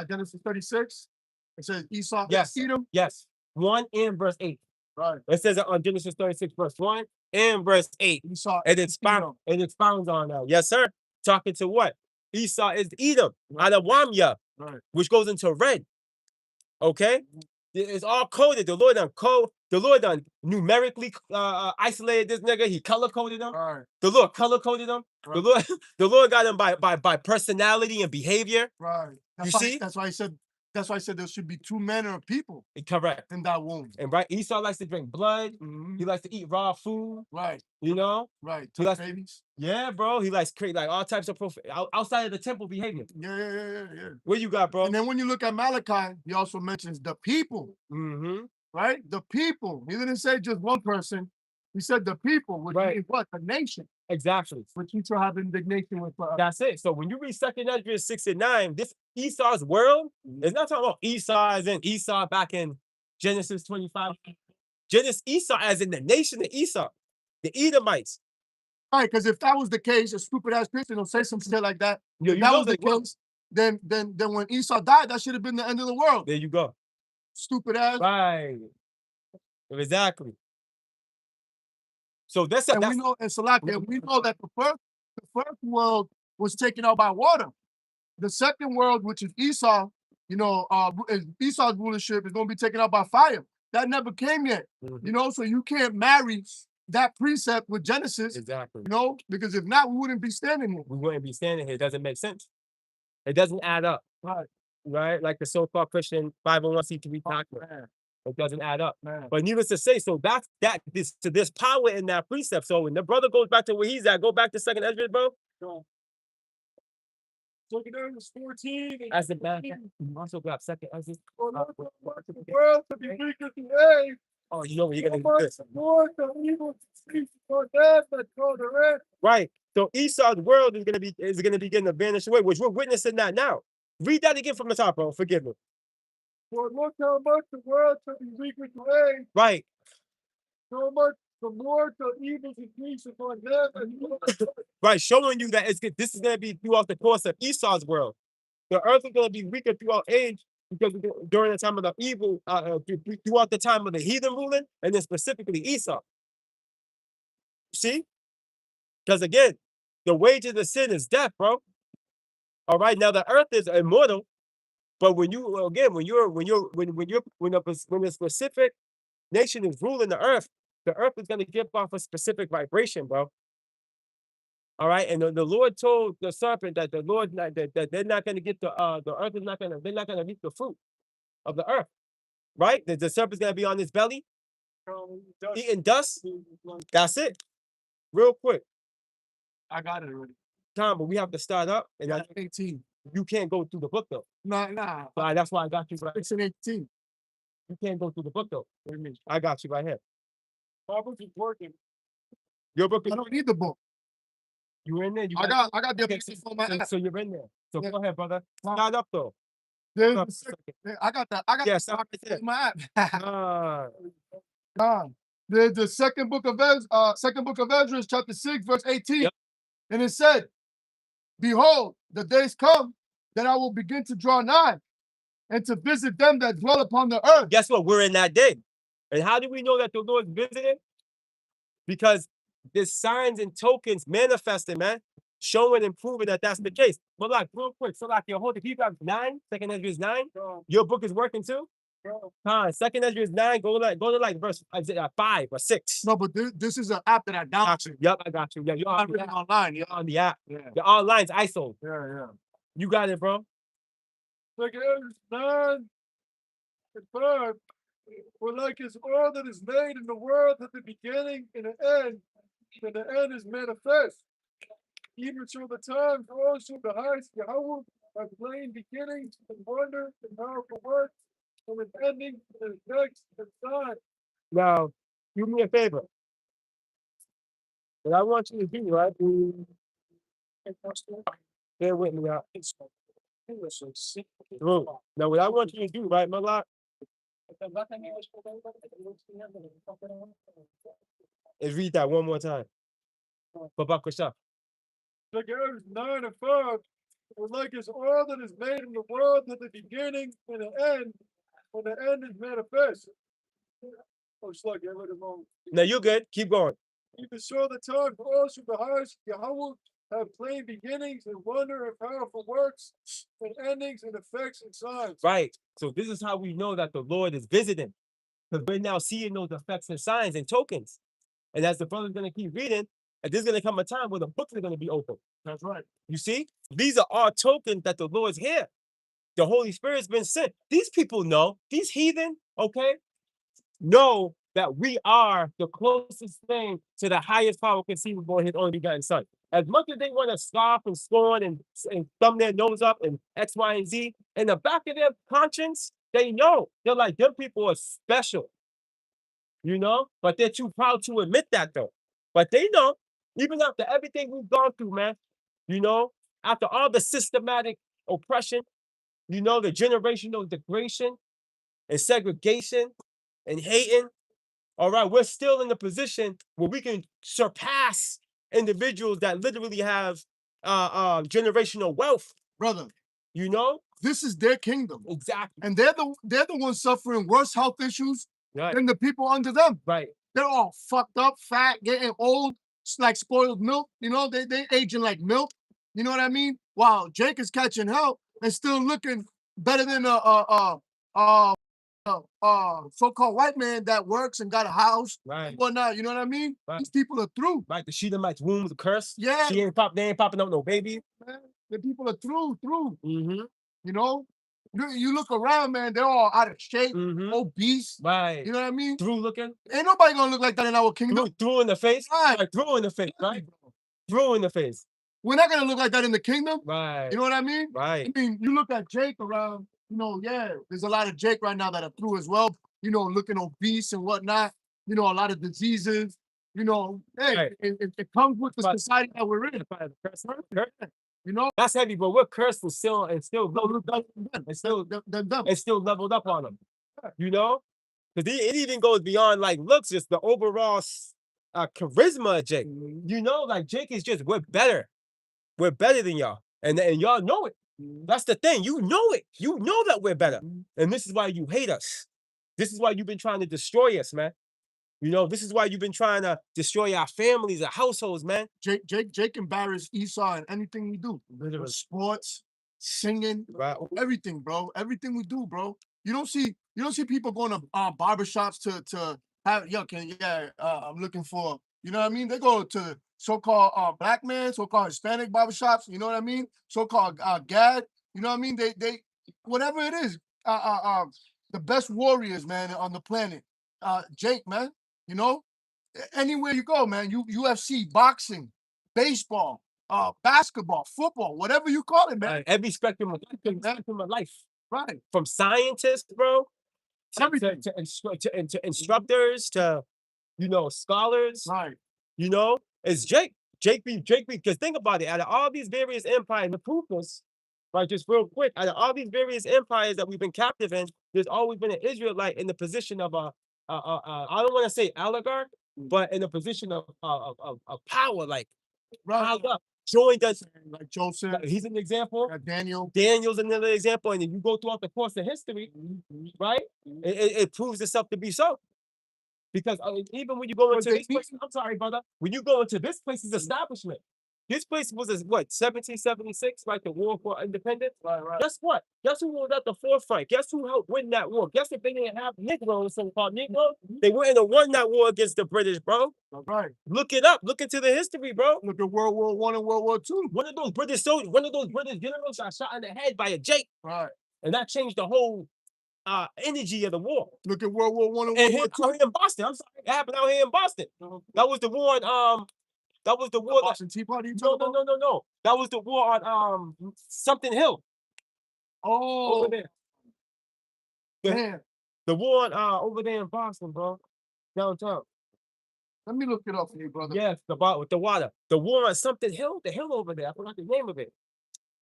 Genesis 36. It says Esau, Yes. Edom. Yes. 1 and verse 8. Right. It says it on Genesis 36, verse 1 and verse 8. Esau. It expounds on that. Yes, sir. Talking to what? Esau is Edom, out of Wamya, Right. which goes into red. Okay? It's all coded. The Lord done numerically isolated this nigga. He color coded him. Right. The Lord color coded him. Right. The Lord got him by personality and behavior. Right. You see? That's why I said there should be 2 manner of people Correct. in that womb. And right, Esau likes to drink blood. Mhm. He likes to eat raw food. Right. You know? Right. So that's- babies. Yeah, bro. He likes create like all types of outside of the temple behavior. Yeah. What you got, bro? And then when you look at Malachi, he also mentions the people. Mm-hmm. Right? The people. He didn't say just one person. He said the people, which Right. means what? The nation, Exactly. which you shall have indignation with. That's it. So when you read 2nd Ezra 6 and 9, this Esau's world is not talking about Esau as in Esau back in Genesis 25. Esau as in the nation of Esau, the Edomites. Right, because if that was the case, a stupid ass Christian will say some shit like that. Yo, If you that know was the they will. case, then when Esau died, that should have been the end of the world. There you go. Stupid ass. Right. Exactly. So that's And we know, and Salakia, we know that the first world was taken out by water. The second world, which is Esau, Esau's rulership is going to be taken out by fire. That never came yet. Mhm. You know, so you can't marry that precept with Genesis, Exactly. you know, because if not, we wouldn't be standing here. We wouldn't be standing here. It doesn't make sense. It doesn't add up. Right? Like the so-called Christian 501c3 doctrine. It doesn't add up. Man. But needless to say, so there's power in that precept. So when the brother goes back to where he's at, go back to 2nd Ezra, bro. Look at Numbers 14. and As the man, 15. you also grab 2nd Ezra. For not what- the world to be weaker today. Oh, you know what you're So gonna do much this. more the evil speaks for them that call the rest. Right. So Esau's world is gonna be getting to vanish away, which we're witnessing that now. Read that again from the top, bro. Forgive me. For look how much the world to be weaker today. Right. So much the more the evil increase upon them. And Right. Showing you that this is gonna be throughout the course of Esau's world. The earth is gonna be weaker throughout age because during the time of the evil, throughout the time of the heathen ruling, and then specifically Esau. See? Because again, the wages of sin is death, bro. All right. Now the earth is immortal, but when a specific nation is ruling the earth is going to give off a specific vibration, bro. All right. And the Lord told the serpent that that they're not going to get the earth is not going to they're not going to reap the fruit of the earth, right? The serpent's going to be on his belly eating dust. That's it. Real quick. I got it already. Tom, but we have to start up, and 18. you can't go through the book though. Nah. So that's why I got you right. 6 and 18. You can't go through the book though. What do you mean? I got you right here. my book is working. Your book is I don't need the book. you in there. I got the Okay, application on my app. so you're in there. So Yeah. go ahead, brother. Start up though. There's Start the up sec- a second. I got the Yeah, stop right there. in my app. Ah, There's the second book of Ezra, chapter 6, verse 18. Yep. And it said, behold, the days come that I will begin to draw nigh and to visit them that dwell upon the earth. guess what? We're in that day. And how do we know that the Lord's visiting? Because there's signs and tokens manifesting, man, showing and proving that that's the case. But like, real quick, so like, hold it. You got 9, 2nd Ezra is 9. Your book is working too? 2nd Ezra is 9. Go to like verse 5 or 6. No, but this is an app that I downloaded. Yep, I got you. Yeah, you're I'm on the reading app. online. You're on the app. Yeah. The online's ISO. Yeah. You got it, bro. Like it is 9 and 5. For like his all that is made in the world at the beginning and the end, and the end is manifest. Even through the times also the highest Yahweh have plain beginnings and wonder and powerful works, and with ending and effects and sign. Now, do me a favor. What I want you to do, right? Bear with me out. Now, what I want you to do, right, Malak, is read that one more time. Babak Kashaf. Like it is 9 and 5. For like his all that is made in the world at the beginning and the end, when the end is manifest. Oh, it's like I read it wrong. Now, you're good. Keep going. Even so the time also the highest Yahweh have plain beginnings and wonder and powerful works and endings and effects and signs. Right. So this is how we know that the Lord is visiting. Because we're now seeing those effects and signs and tokens. And as the brother's going to keep reading, and there's going to come a time where the books are going to be open. That's right. You see? These are all tokens that the Lord's here. The Holy Spirit's been sent. These people know, these heathen, okay, know that we are the closest thing to the highest power conceivable in his only begotten son. As much as they want to scoff and scorn and thumb their nose up and X, Y, and Z, in the back of their conscience, they know. They're like, them people are special. You know? But they're too proud to admit that though. But they know, even after everything we've gone through, man, you know, after all the systematic oppression, you know, the generational degradation and segregation and hating, all right, we're still in the position where we can surpass individuals that literally have generational wealth, Brother, you know? this is their kingdom. Exactly. And they're the ones suffering worse health issues Right. than the people under them. Right. They're all fucked up, fat, getting old. It's like spoiled milk. You know, they aging like milk. You know what I mean? While Jake is catching hell and still looking better than so-called white man that works and got a house Right. and whatnot. You know what I mean? Right. These people are through. Right. The Shedemites womb was cursed. Yeah. They ain't popping out no baby. Man. The people are through. Mm-hmm. You know? You look around, man, they're all out of shape, Mm-hmm. obese. Right. You know what I mean? Through looking. Ain't nobody gonna look like that in our kingdom. Through in the face. Right. Like, through in the face. Right. Through in the face. We're not gonna look like that in the kingdom. Right. You know what I mean? Right. I mean, you look at Jake around, you know, yeah, there's a lot of Jake right now that are through as well, you know, looking obese and whatnot, you know, a lot of diseases, you know, hey, Right. it comes with the But- society that we're in, you know? That's heavy, but we're cursed and still leveled up and still Them. and still leveled up on them. You know? Because it even goes beyond like looks, just the overall charisma of Jake. You know, like Jake is just we're better. We're better than y'all. And y'all know it. That's the thing. You know it. You know that we're better. And this is why you hate us. This is why you've been trying to destroy us, man. You know, this is why you've been trying to destroy our families, our households, man. Jake embarrassed Esau in anything we do. Literally. Sports, singing, Right. everything, bro. Everything we do, bro. You don't see people going to barbershops to have I'm looking for, you know what I mean? They go to so-called black men, so-called Hispanic barbershops, you know what I mean? So-called gag, you know what I mean? They whatever it is, the best warriors, man, on the planet. Jake, man, you know? Anywhere you go, man, UFC, boxing, baseball, basketball, football, whatever you call it, man. Every spectrum of life. Right. From scientists, bro, Everything. to instructors, to, you know, scholars, Right. you know, it's Jake. Jake B. Because think about it, out of all these various empires, the proof is, right, just real quick, out of all these various empires that we've been captive in, there's always been an Israelite in the position of I don't want to say oligarch, but in a position of power, like, piled up, joined us. Like Joseph, He's an example. Daniel. Daniel's another example, and if you go throughout the course of history, right, it proves itself to be so. Because even when you go into this place, I'm sorry, brother, when you go into this place's establishment, this place was what 1776, right? The War for Independence. Right. Guess what? Guess who was at the forefront? Guess who helped win that war? Guess if they didn't have Negroes, so-called Negroes, they wouldn't have won that war against the British, bro. Right. Look it up. Look into the history, bro. Look at World War I and World War II. One of those British soldiers, one of those British generals got shot in the head by a Jake. Right. And that changed the whole energy of the war. Look at World War I and And World War out here in Boston, I'm sorry, it happened out here in Boston. That was the war on that was the war that, Boston Tea Party. no. That was the war on something hill Oh, over there. man. The war on over there in Boston, bro. Downtown. Let me look it up for you, brother. Yes, with the water. The war on something hill, the hill over there. I forgot the name of it.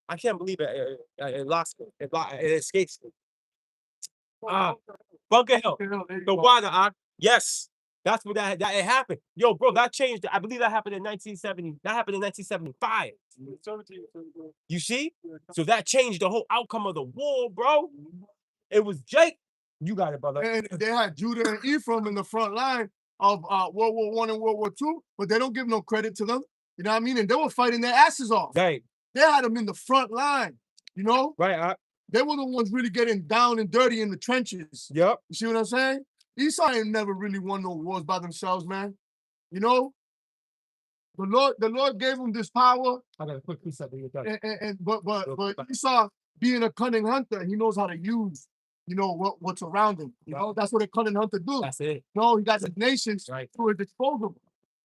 I can't believe it. It lost me. It escapes me. Bunker Hill. The water. Yes. That's what that it happened. Yo, bro, that changed. I believe that happened in 1970. That happened in 1975. You see? So that changed the whole outcome of the war, bro. It was Jake. You got it, brother. And they had Judah and Ephraim in the front line of World War I and World War II, but they don't give no credit to them. You know what I mean? And they were fighting their asses off. Right. They had them in the front line, you know? Right. They were the ones really getting down and dirty in the trenches. Yep. You see what I'm saying? Esau ain't never really won no wars by themselves, man. You know? The Lord gave them this power. I got a quick piece of it. But Esau, being a cunning hunter, he knows how to use, you know, what's around him. You know, that's what a cunning hunter do. That's it. No, he got the nations Right. to his disposal.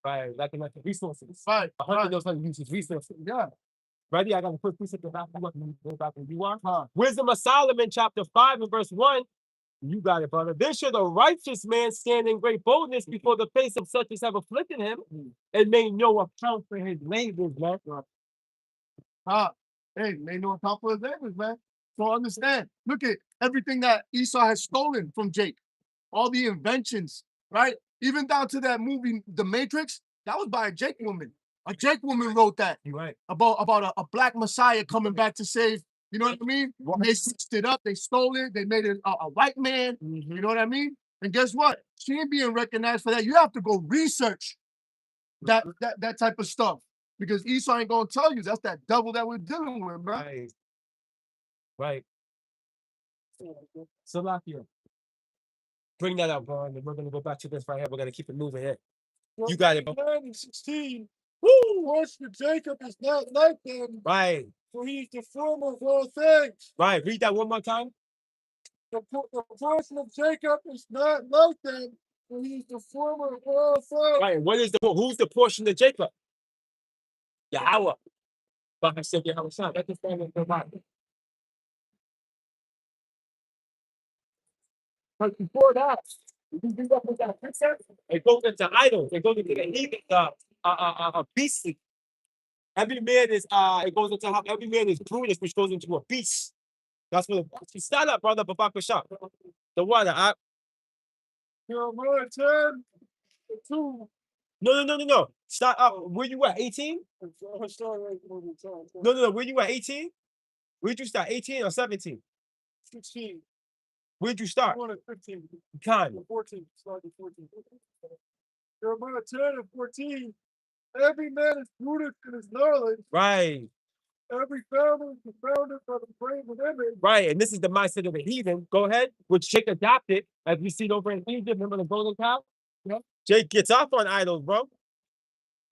Right. Like the resources. Right. A hunter knows how to use his resources. Yeah. Ready? I got a quick piece of the back. You are. Wisdom of Solomon, chapter 5 and verse 1. You got it, brother. Then should a righteous man stand in great boldness before the face of such as have afflicted him and made no account for his labors, man. Hey, made no account for his labors, man. So understand. Look at everything that Esau has stolen from Jake. All the inventions, right? Even down to that movie, The Matrix, that was by a Jake woman. A Jake woman wrote that. You're right. About a black messiah coming back to save. You know what I mean? They fixed it up. They stole it. They made it a white man. You know what I mean? And guess what? She ain't being recognized for that. You have to go research that type of stuff because Esau ain't gonna tell you. That's that devil that we're dealing with, bro. Right. Salakia. Bring that up, bro. And then we're gonna go back to this right here. We're gonna keep it moving here. You got it, bro. 9 and 16. Woo! Watching Jacob is not like them, Right, for he is the former of all things. right. Read that one more time. The portion of Jacob is not like them, for he is the former of all things. Right. What is who's the portion of Jacob? Yahweh. But I said Yahweh. That's the family of the Bible. But before that, you do that with that precept, it goes into idols. It goes into the heathen, beastly. Every man is it goes into how every man is brutish, which goes into a beast. That's what it start up, brother, Babak Shop. The one Jeremiah 10 and 2. no. Start up. Where you at? 18? I started right before the time. No. Where you at? 18? Where'd you start? 18 or 17? 16. Where'd you start? 1 and 15. Con. 14. Started 14. Jeremiah 10 and 14. Every man is rooted in his knowledge. Right. Every family is founded by the graven image. Right. And this is the mindset of the heathen. Go ahead. Which Jake adopted, as we see over in Egypt. Remember the golden cow? Yep. Jake gets off on idols, bro.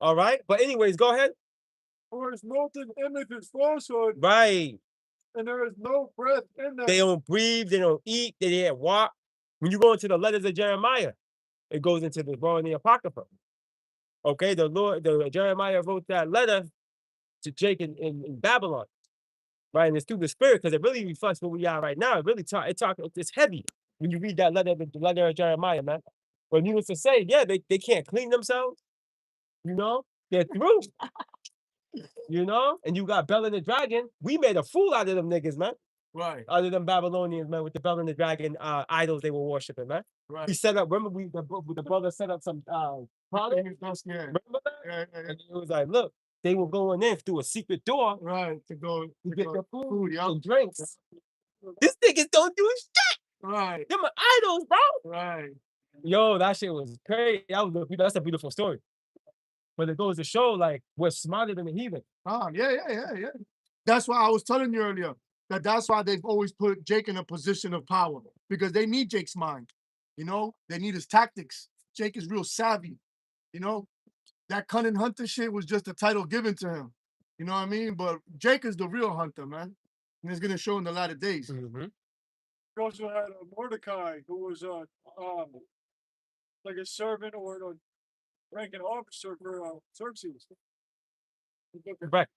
All right. But anyways, go ahead. For his molten image is falsehood, Right. and there is no breath in them. They don't breathe, they don't eat, they didn't walk. When you go into the letters of Jeremiah, it goes into the Law and the Apocrypha. Okay, the Jeremiah wrote that letter to Jake in Babylon. Right, and it's through the spirit because it really reflects where we are right now. It really it's heavy when you read that letter, the letter of Jeremiah, man. When he was to say, yeah, they can't clean themselves, you know, they're through. You know, and you got Bel and the Dragon. We made a fool out of them niggas, man. Right, Other than Babylonians, man, with the Bel and the Dragon idols they were worshiping, man. right. He set up. Remember, the brother set up some product. That's yeah. Remember that? Yeah. And it was like, look, they were going in through a secret door Right, to to get go- the food yup. and drinks. These niggas don't do shit. Right, Them are idols, bro. right. Yo, that shit was crazy. That's a beautiful story. But it goes to show, like, we're smarter than the heathen. Yeah. That's why I was telling you earlier that's why they've always put Jake in a position of power because they need Jake's mind. You know, they need his tactics. Jake is real savvy. You know, that cunning hunter shit was just a title given to him. You know what I mean? But Jake is the real hunter, man. And it's gonna show in the latter days. Mm-hmm. We also had Mordecai, who was like a servant or a ranking officer for Xerxes. Correct.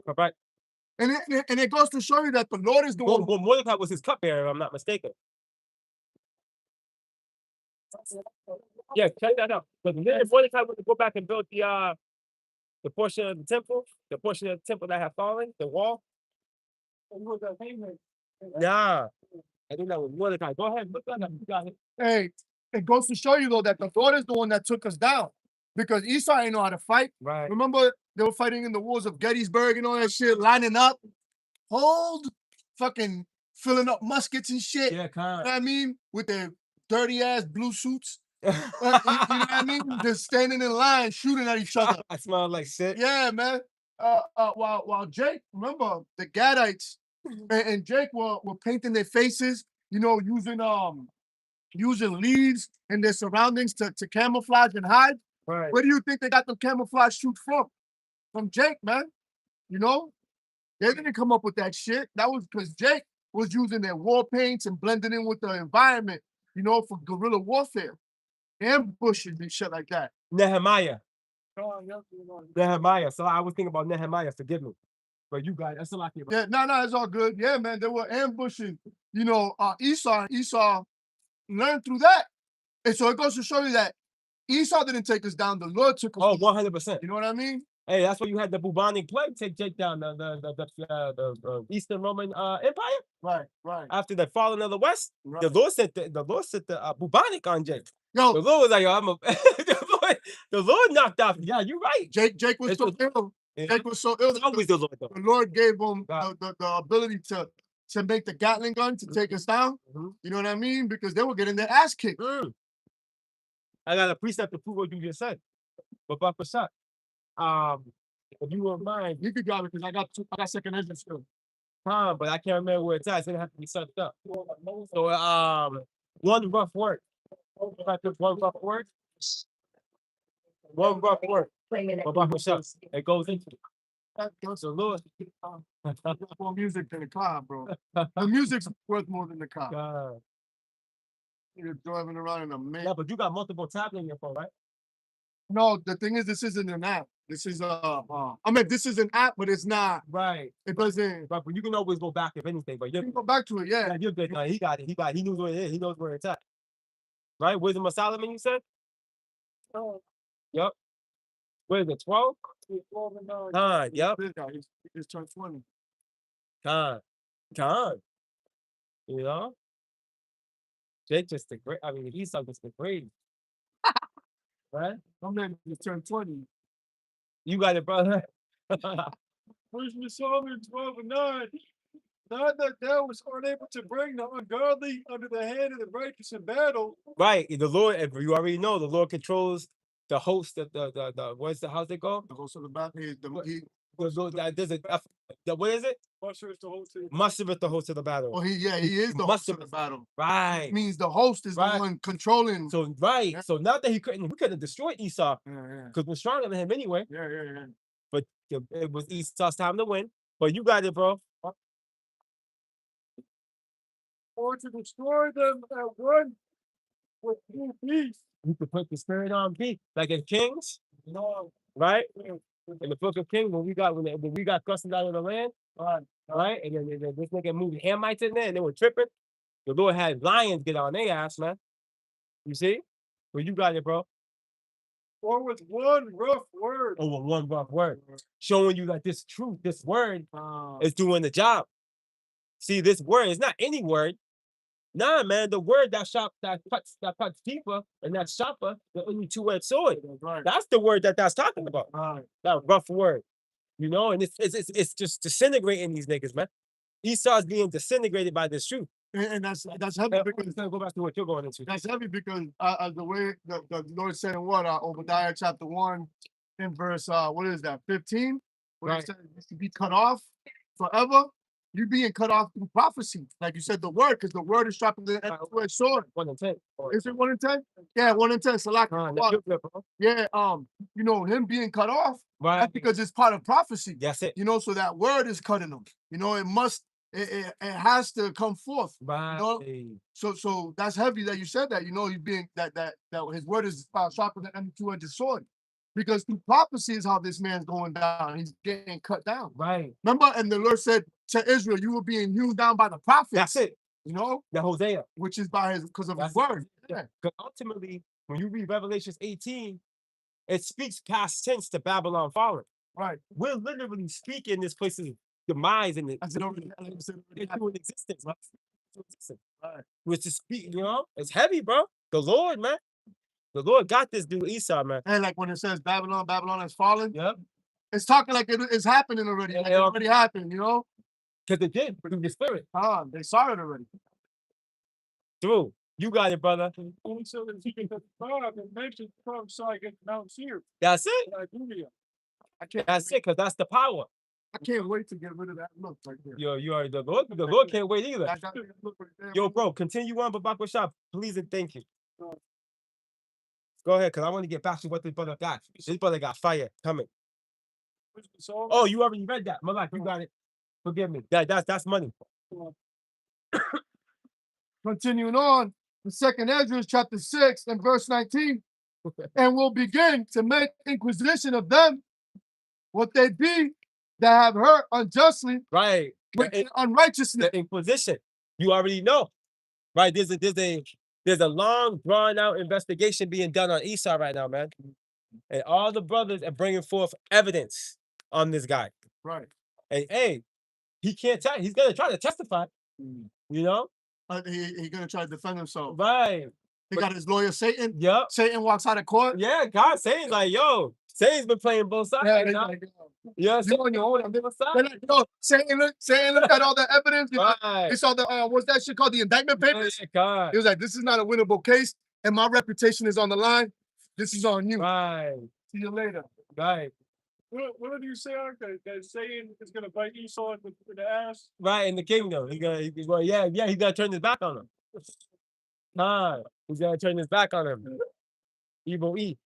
Correct. And it goes to show you that the Lord is the one. Well, Mordecai was his cupbearer, if I'm not mistaken. Yeah, check that out. But if Mordecai was to go back and build the portion of the temple that had fallen, the wall. Nah, I think that was Mordecai. Go ahead, look that up. You got it. Hey, it goes to show you though that the Lord is the one that took us down because Esau ain't know how to fight. Right. Remember they were fighting in the wars of Gettysburg and all that shit, lining up, fucking filling up muskets and shit. Yeah, You know kind. what I mean? With their dirty ass blue suits. You know what I mean? Just standing in line shooting at each other. I smell like shit. Yeah, man. While Jake, remember the Gadites and Jake were painting their faces, you know, using leaves and their surroundings to camouflage and hide. Right. Where do you think they got the camouflage suits from? From Jake, man. You know, they didn't come up with that shit. That was because Jake was using their war paints and blending in with the environment, you know, for guerrilla warfare, ambushes and shit like that. Nehemiah. Oh, yep, you know. Nehemiah. So I was thinking about Nehemiah. Forgive me, but you guys, that's a lot. Yeah, no, it's all good. Yeah, man, they were ambushing, you know, Esau. Esau learned through that. And so it goes to show you that Esau didn't take us down. The Lord took us Oh, down. 100%. You know what I mean? Hey, that's why you had the bubonic plague take Jake down the Eastern Roman Empire Right. after the falling of the West. Right. The Lord sent the bubonic on Jake. The Yo, Lord was like, yo, the Lord knocked off. Yeah, you're right. Jake was It's so ill. Yeah. Jake was so ill. It's always the Lord, though. The Lord gave him Right. the ability to make the Gatling gun to take us down. Mhm. You know what I mean? Because they were getting their ass kicked. I got a precept to prove what you just said. But Buck, what's up? If you wouldn't mind, You could drive it because I got second engine still. but I can't remember where it's at. It's gonna have to be sucked up. So One rough word. Like this one rough word. One rough word. About yourself. It goes into it. That's the Lord. More music than the car, bro. The music's worth more than the car. God. You're driving around in a Yeah, man. but you got multiple tabs in your phone, right? No, the thing is, this isn't an app. This is I mean, this is an app, but it's not. Right. It doesn't. But you can always go back if anything. But You you're, can go back to it, yeah. yeah, you're good. Now. He got it. He knows where it is. He knows where it's at. Right? Wisdom of Solomon, you said? Oh, Yep. What is it? 12? 12 and 9. Con. Yep. This guy, he just turned 20. Con. Con. You know? Jake just the great. I mean, Esau just the great. Right? My man just turned 20. You got it, brother. Wisdom of Solomon 12 and 9. Not that thou was unable to bring the ungodly under the hand of the righteous in battle. Right. The Lord, if you already know, the Lord controls the host of what's the how's it go? The host of the battle, There's a what is it? Usher is the whole team. Mustereth the host of the battle. well, he is the host of the battle. Right. It means the host is Right. the one controlling. So right. Yeah. So not that we could have destroyed Esau Yeah, because we're stronger than him anyway. yeah. But it was Esau's time to win. But you got it, bro. Or to destroy them at one with new peace. You could put the spirit on peace, like in Kings, No, right? In the book of Kings, when we got thrusted out of the land, right? And then this nigga moved Hamites in there, and they were tripping. The Lord had lions get on their ass, man. You see? Well, you got it, bro. or with one rough word. Over one rough word, showing you that this truth, this word, Uh, is doing the job. See, this word is not any word. Nah, man, the word that cuts deeper and that sharper, the only two-edged sword. right. That's the word that's talking about. Right. That rough word. You know, and it's just disintegrating these niggas, man. Esau's being disintegrated by this truth. And that's heavy Now, because let's go back to what you're going into. that's heavy because the way the Lord said in what Obadiah chapter 1 in verse what is that 15, where Right. it says you should be cut off forever. You being cut off through prophecy, like you said, the word, because the word is sharper than any two-edged sword. 1 and 10. Is it 1 in 10? Yeah, 1 in 10. Salak. You're good, bro. Yeah, you know, him being cut off, Right. that's because it's part of prophecy. That's it. You know, so that word is cutting them. You know, it has to come forth. Right. So that's heavy that you said that. You know, he's being that his word is sharper than any two-edged sword. Because through prophecy is how this man's going down. He's getting cut down. Right. Remember, and the Lord said to Israel, you were being hewn down by the prophets. That's it. You know, The Hosea. which is by his because of his That's word. Yeah. Because ultimately, when you read Revelations 18, it speaks past tense to Babylon falling. Right. We're literally speaking this place's demise and As it already, like you said, already into happened. an existence. Right? Into existence. Right. Which is speak, you know, it's heavy, bro. The Lord, man. The Lord got this dude Esau, man. And like when it says Babylon has fallen, Yep. it's talking like it's happening already. Yeah, Like it already happened, you know? Because it did through the spirit. They saw it already. Through. You got it, brother. Only so that he can God and mention prophesy against Mount Seir, That's it. Liberia. I can't That's it, because that's the power. I can't wait to get rid of that look right there. Yo, you already the Lord can't wait either. That look right there. Yo, bro, continue on, Babak Shop. Please and thank you. Go ahead, because I want to get back to what this brother got. This brother got fire coming. Wisdom of Solomon. Oh, you already read that. Malak, you got it. Forgive me. That's money. Continuing on, the second Ezra chapter 6 and verse 19. And will begin to make inquisition of them, what they be that have hurt unjustly Right. with The, unrighteousness. the Inquisition. You already know. Right. There's a long, drawn out investigation being done on Esau right now, man. And all the brothers are bringing forth evidence on this guy. Right. And hey, he can't tell. He's gonna try to testify. You know. He gonna try to defend himself. Right. He got his lawyer Satan. Yep. Satan walks out of court. Yeah. God saying like, yo, Satan's been playing both sides. Yeah, right they now. like, Yeah. you on your own. I'm both sides. They're like, yo, Satan looked at all the evidence. Right. He saw the what's that shit called, the indictment Yeah, papers. yeah, God. He was like, this is not a winnable case, and my reputation is on the line. This is on you. Right. See you later. Right. What did you say, Ark? That Satan is going to bite Esau in the ass? Right. In the kingdom. He's gonna turn his back on him. Nah, he's gonna turn his back on him. Evil E.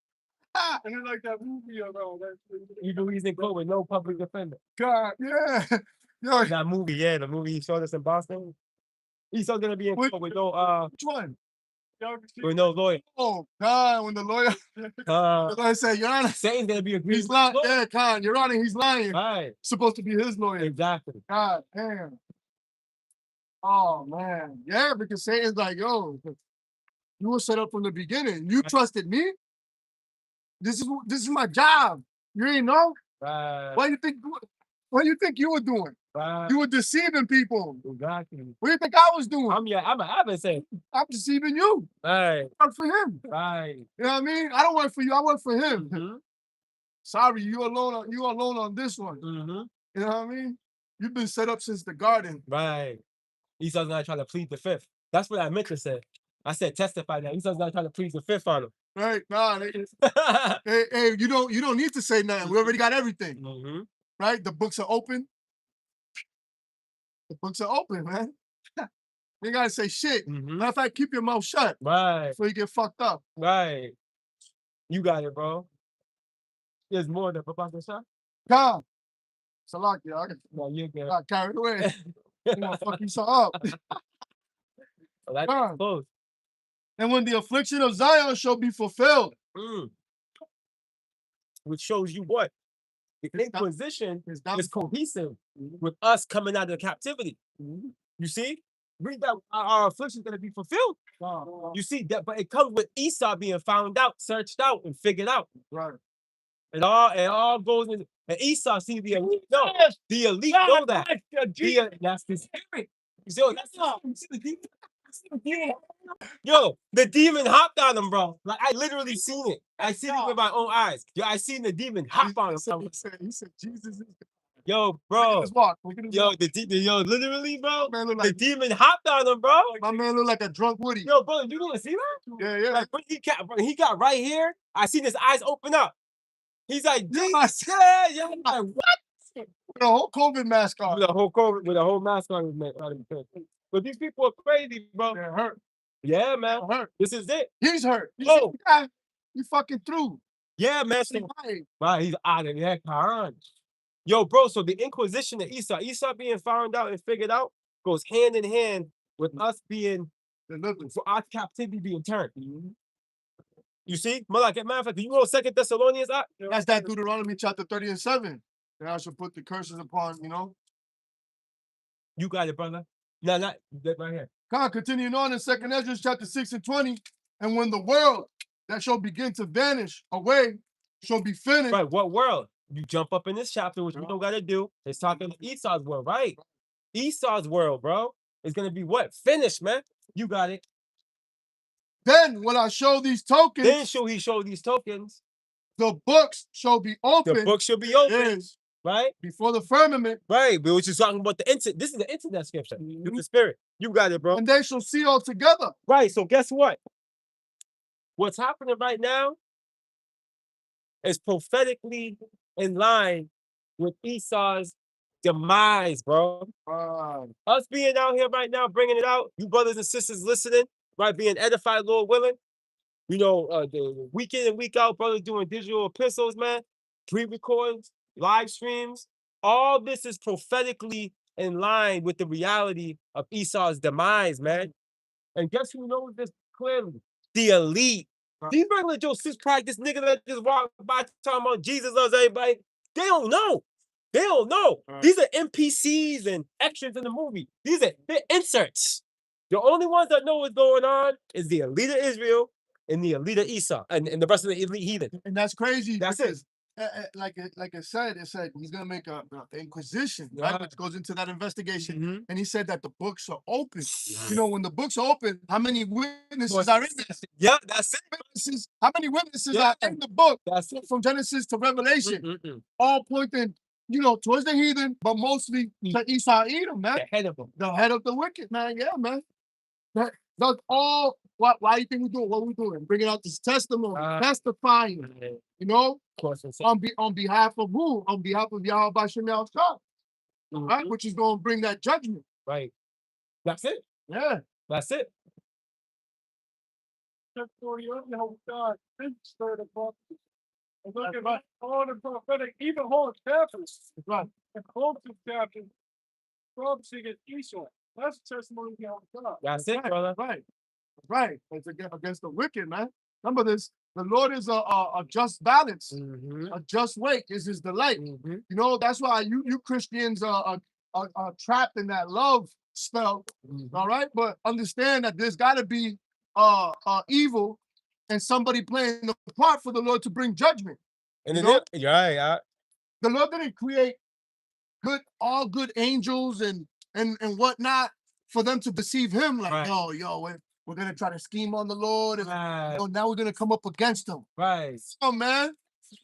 And then like that movie around that. Evil E's in court with no public defender. God, yeah. Yo, That movie, yeah, the movie he showed us in Boston. He's still gonna be in Which- court with no which one? Y'all can see with no lawyer. Oh, God, when the lawyer said, Your Honor, Satan's gonna be agreeing. he's lying. Yeah, Khan, Your Honor, he's lying. Right, Supposed to be his lawyer. exactly. God damn. Oh man. Yeah, because Satan's like, yo, you were set up from the beginning. You trusted me. This is my job. You ain't know? Right, What do you think you were doing? right. You were deceiving people. Exactly. What do you think I was doing? I'm an adversary. I'm deceiving you. Right, I work for him. right. You know what I mean? I don't work for you, I work for him. Mm-hmm. Sorry, you alone on this one. Mm-hmm. You know what I mean? You've been set up since the garden. Right. Esau's not trying to plead the fifth. That's what I meant to say. I said testify that Esau's not trying to plead the fifth on him. Right? Nah, hey, you don't need to say nothing. We already got everything. Mm-hmm. Right? The books are open. The books are open, man. You gotta say shit. Mm-hmm. Matter of fact, keep your mouth shut Right, before you get fucked up. right. You got it, bro. There's more than Papa shot. God. Salakia, I No, you're good. got carried away. You wanna fuck you some up. Oh, that's God. close. And when the affliction of Zion shall be fulfilled, Mm. Which shows you what? The It's not- Inquisition it's not is cohesive with us coming out of captivity. You see? Read that our affliction is going to be fulfilled. You see that, but it comes with Esau being found out, searched out, and figured out. right. It all goes in. And Esau see the elite. No, the elite know that. That's the spirit. You see, you see the demon? Yo, the demon hopped on him, bro. Like I literally seen it. I seen it with my own eyes. Yo, I seen the demon hop on him. He said Jesus is Yo, Look at bro. his walk. Look at his Yo, walk. yo, literally, bro. Man look The like, demon hopped on him, bro. my man look like a drunk Woody. Yo, bro, you gonna see that? Yeah, yeah. Like when he got right here, I seen his eyes open up. He's like, Yeah. Jesus, yeah. I'm like, what? With a whole COVID mask on. With a whole COVID, with a whole mask on his face. But these people are crazy, bro. They're hurt. Yeah, man. They're hurt. This is it. He's hurt. You Oh. see the guy? You fucking through. Yeah, man. So, Right. wow, he's out of there, Karan. Yo, bro, so the Inquisition of Esau being found out and figured out goes hand in hand with us being, Delivered. for our captivity being turned. You see? Matter of fact, you know 2 Thessalonians? That's that Deuteronomy chapter 30 and 7. And I shall put the curses upon, You got it, brother. No, not that right here. God, continuing on in 2nd Ezra chapter 6 and 20. And when the world that shall begin to vanish away shall be finished. Right, what world? You jump up in this chapter, which we don't gotta do. It's talking Esau's world, right? Esau's world, bro. It's gonna be what? Finished, man. You got it. Then when I show these tokens, Then he showed these tokens. the books shall be open. The book should be open, Yes, right? before the firmament, Right. We were just talking about the internet. This is the internet scripture. With the spirit. You got it, bro. and they shall see all together. Right. So guess what? What's happening right now is prophetically in line with Esau's demise, bro. Us being out here right now, bringing it out, you brothers and sisters listening, right, being edified, Lord willing. You know, the week in and week out, brothers doing digital epistles, man, pre-records, live streams. All this is prophetically in line with the reality of Esau's demise, man. And guess who knows this clearly? The elite. These regular Joe Sis practice niggas that just walk by talking about Jesus loves everybody. They don't know. They don't know. Right. These are NPCs and extras in the movie. They're inserts. The only ones that know what's going on is the elite of Israel and the elite of Esau and the rest of the elite heathen. And that's crazy. That's it. because, like it said he's gonna make a inquisition, right? Right. Which goes into that investigation. Mhm. And he said that the books are open. You know, when the books are open, how many witnesses Course. are in there? Yeah, that's it. How many witnesses Yeah. are in the book? That's it. From Genesis to Revelation, Mm-mm-mm. all pointing, towards the heathen, but mostly to Esau Edom, man. The head of them. The head of the wicked, man. Yeah, man. That's all. Why you think we do it? What we doing? Bringing out this testimony, testifying, Of course, it's on behalf of who? On behalf of Yahweh Bashem Yahweh, right? Mhm. Which is going to bring that judgment. Right. That's it. Yeah. That's it. testimony of how God stirred up prophecy. And look That's at right. all the prophetic, even whole chapters. That's right. And whole chapters prophecy against Esau. That's a testimony of God. That's it, Right, brother. right, right. It's against the wicked, man. Remember this. The Lord is a just balance. Mm-hmm. A just weight is his delight. Mm-hmm. You know, that's why you Christians are trapped in that love spell. All right, but understand that there's got to be evil and somebody playing the part for the Lord to bring judgment. And You then, know? yeah, The Lord didn't create all good angels and whatnot for them to deceive him. Like, Right. we're gonna try to scheme on the Lord, and right, now we're gonna come up against him. right. Oh man,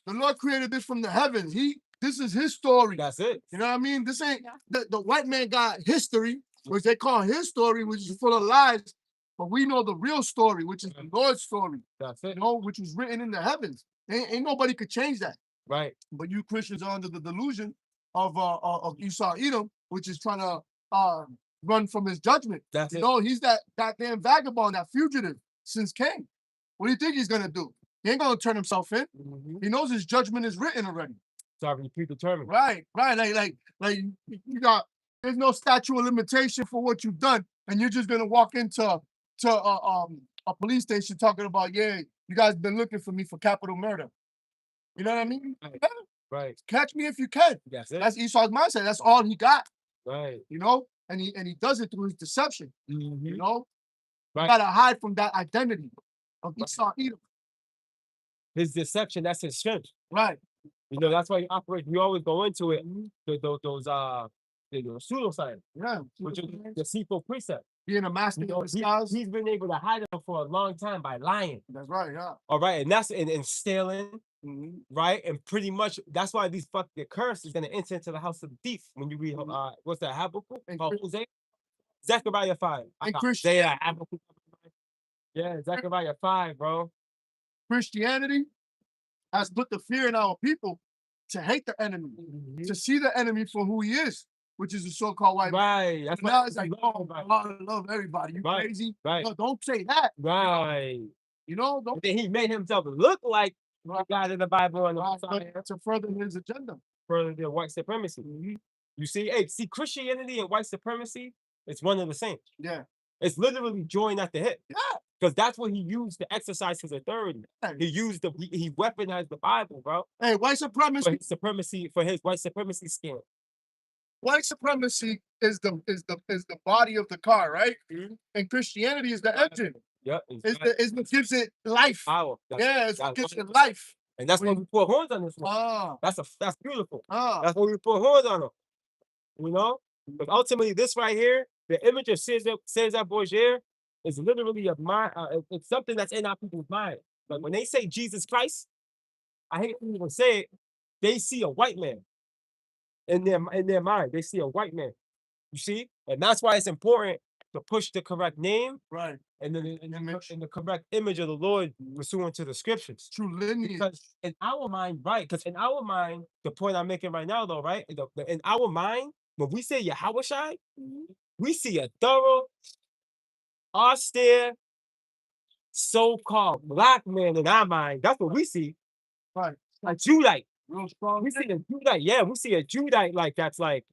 the Lord created this from the heavens. This is his story. That's it. You know what I mean? This ain't the white man got history, which they call his story, which is full of lies. But we know the real story, which is the Lord's story, That's you it. know, which was written in the heavens. Ain't nobody could change that. Right. But you Christians are under the delusion of Esau Edom, which is trying to run from his judgment. That's You it. know, he's that goddamn vagabond, that fugitive since Cain. What do you think he's gonna do? He ain't gonna turn himself in. Mm-hmm. He knows his judgment is written already. It's already predetermined. Right. Like you got. There's no statute of limitation for what you've done, and you're just gonna walk into a police station talking about, yeah, you guys been looking for me for capital murder. You know what I mean? Right. Yeah, Right. catch me if you can. That's it. That's Esau's mindset. That's all he got. Right. You know, and he does it through his deception. Mm-hmm. You know, Right. you gotta hide from that identity of Right. Esau Edom. His deception, that's his strength. Right. You know, that's why you operate. You always go into it Mhm. with those pseudoscience, Yeah. which is deceitful precept. Being a master You know, of disguise. he's been able to hide them for a long time by lying. That's right. Yeah. All right, and that's and stealing, Mhm. right? And pretty much that's why the curse is gonna enter into the house of the thief when you read what's that, Habakkuk? And Hosea? Zechariah 5. I And got Christian- Hosea, Habakkuk. Yeah, Zechariah 5, bro. Christianity has put the fear in our people to hate the enemy, to see the enemy for who he is, which is the so-called white man. Right. That's Now why it's like, oh, oh, right. God, I love everybody. You Right. crazy? Right. No, don't say that. Right. You know, And don't then he made himself look like the God in the Bible and the Messiah to further his agenda. for the white supremacy. You see, Christianity and white supremacy, it's one and the same. Yeah. It's literally joined at the hip. Yeah. Because that's what he used to exercise his authority. He weaponized the Bible, bro. Hey, white supremacy. For his white supremacy skin. White supremacy is the body of the car, right? And Christianity is the engine. Yep. Is what gives it life. power. It's what gives it life. And that's why we put horns on this one. Ah, That's beautiful. ah. That's why we put horns on them. You know? But ultimately, this right here, the image of Cesar Borgia is literally a mind. It's something that's in our people's mind. But when they say Jesus Christ, I hate to even say it, they see a white man in their mind. They see a white man. You see, and that's why it's important to push the correct name, Right. and then in the correct image of the Lord pursuant to the scriptures. True lineage. Because in our mind, right? Because in our mind, the point I'm making right now, though, right? In our mind, when we say Yahushai, we see a thorough, austere, so-called black man in our mind. That's what we see. Right. A Judite. Real strong. We see a Judite. Yeah, we see a Judite like that's like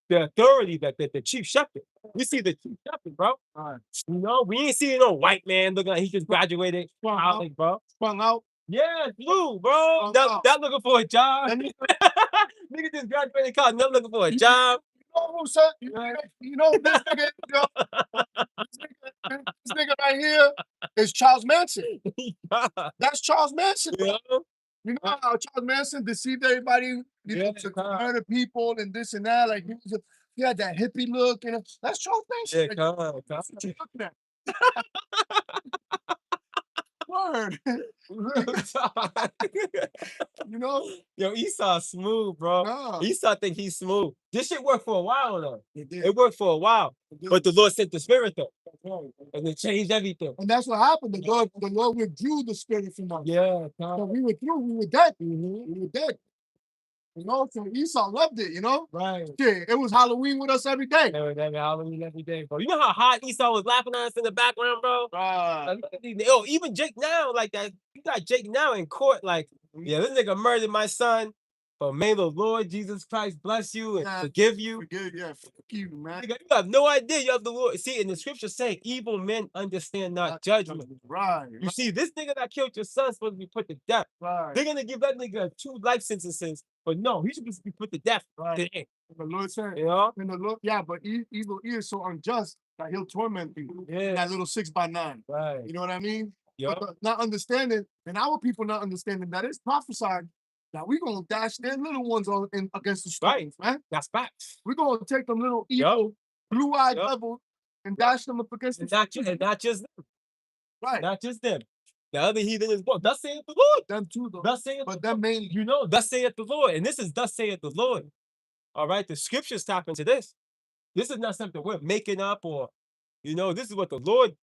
the authority, that the chief shepherd. We see the chief shepherd, bro. Right. You know, we ain't seeing no white man looking like he just graduated college, bro. Sprung out. Yeah, blue, bro. Sprung out. Not looking for a job. And you Nigga just graduated college, not looking for a job. know who said? You know this nigga. This nigga right here is Charles Manson. That's Charles Manson. You know? You know how Charles Manson deceived everybody, you know, Yeah, to come on. murder people and this and that. Like he had that hippie look, and that's Charles Manson. Yeah, Like, come on, come that's what you're looking at. Word. on. You know? Yo, Esau smooth, bro. Nah, Esau think he's smooth. This shit worked for a while, though. it did. It worked for a while. It did. But the Lord sent the spirit, though. And it changed everything. And that's what happened. The Lord withdrew the spirit from us. Yeah, So come we were through. We were dead. on. We were dead. You know, so Esau loved it, you know? Right. Yeah, it was Halloween with us every day. They were having Halloween every day, bro. You know how hot Esau was laughing at us in the background, bro? Like, look at these- Yo, even Jake now, like that. You got Jake now in court, like, yeah, this nigga murdered my son. But may the Lord Jesus Christ bless you and Yeah. forgive you. Forgive, yeah, fuck you, man. Nigga, you have no idea you have the Lord. See, in the scriptures say, evil men understand not judgment. Right, You see, this nigga that killed your son supposed to be put to death. right. They're gonna give that nigga 2 life sentences, but no, he should be put to death. Right. Today, The Lord said, you know? and the Lord, yeah, but evil is so unjust that he'll torment you in Yeah. that little 6x9. Right. You know what I mean? Yo. But not understanding, and our people not understanding that it's prophesied that we're gonna dash their little ones on against the stones, man. That's facts. We're gonna take them little Yup. evil, blue-eyed Yup. devils and dash them up against the And not just them. right. Not just them. The other heathen is what? Thus saith the Lord. Them too, though. Thus saith But the them Lord. mainly, You know, thus saith the Lord. And this is thus saith the Lord. All right. The scriptures tap into this. This is not something we're making up or, you know, this is what the Lord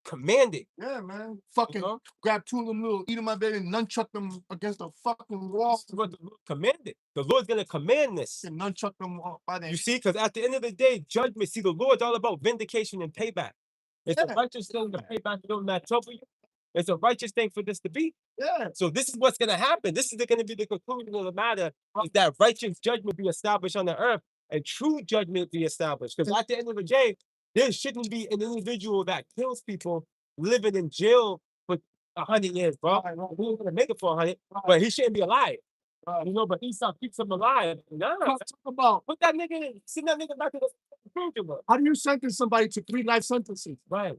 commanded. yeah, man. You Fucking know? grab 2 of them little, eat them out there and nunchuck them against the fucking wall. This is what the Lord commanded. The Lord's gonna command this. And nunchuck them off by their You see, because at the end of the day, judgment, see, the Lord's all about vindication and payback. It's a Yeah. righteous thing to pay back those that trouble you. It's a righteous thing for this to be. yeah. So this is what's going to happen. This is going to be the conclusion of the matter, is that righteous judgment be established on the earth and true judgment be established. Because at the end of the day, there shouldn't be an individual that kills people living in jail for 100 years, bro. Right, right. He ain't going to make it for 100, Right. but he shouldn't be alive. Right. You know, but Esau keeps him alive. Nah, Talk about put that nigga, send that nigga back to the purgatory. how do you sentence somebody to 3 life sentences? Right.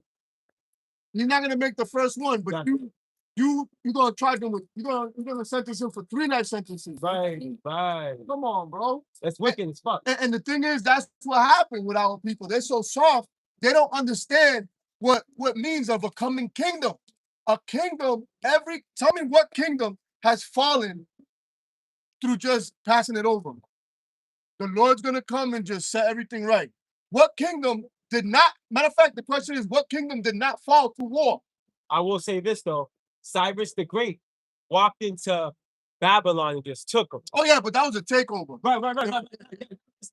You're not gonna make the first one, but Exactly. you're gonna charge them with you're gonna sentence him for 3 life sentences. Right. Right. Come on, bro. That's wicked as fuck. And the thing is, that's what happened with our people. They're so soft, they don't understand what means of a coming kingdom. A kingdom, tell me what kingdom has fallen through just passing it over. The Lord's gonna come and just set everything right. What kingdom did not, matter of fact, the question is, what kingdom did not fall to war? I will say this though, Cyrus the Great walked into Babylon and just took him. Oh yeah, but that was a takeover. Right.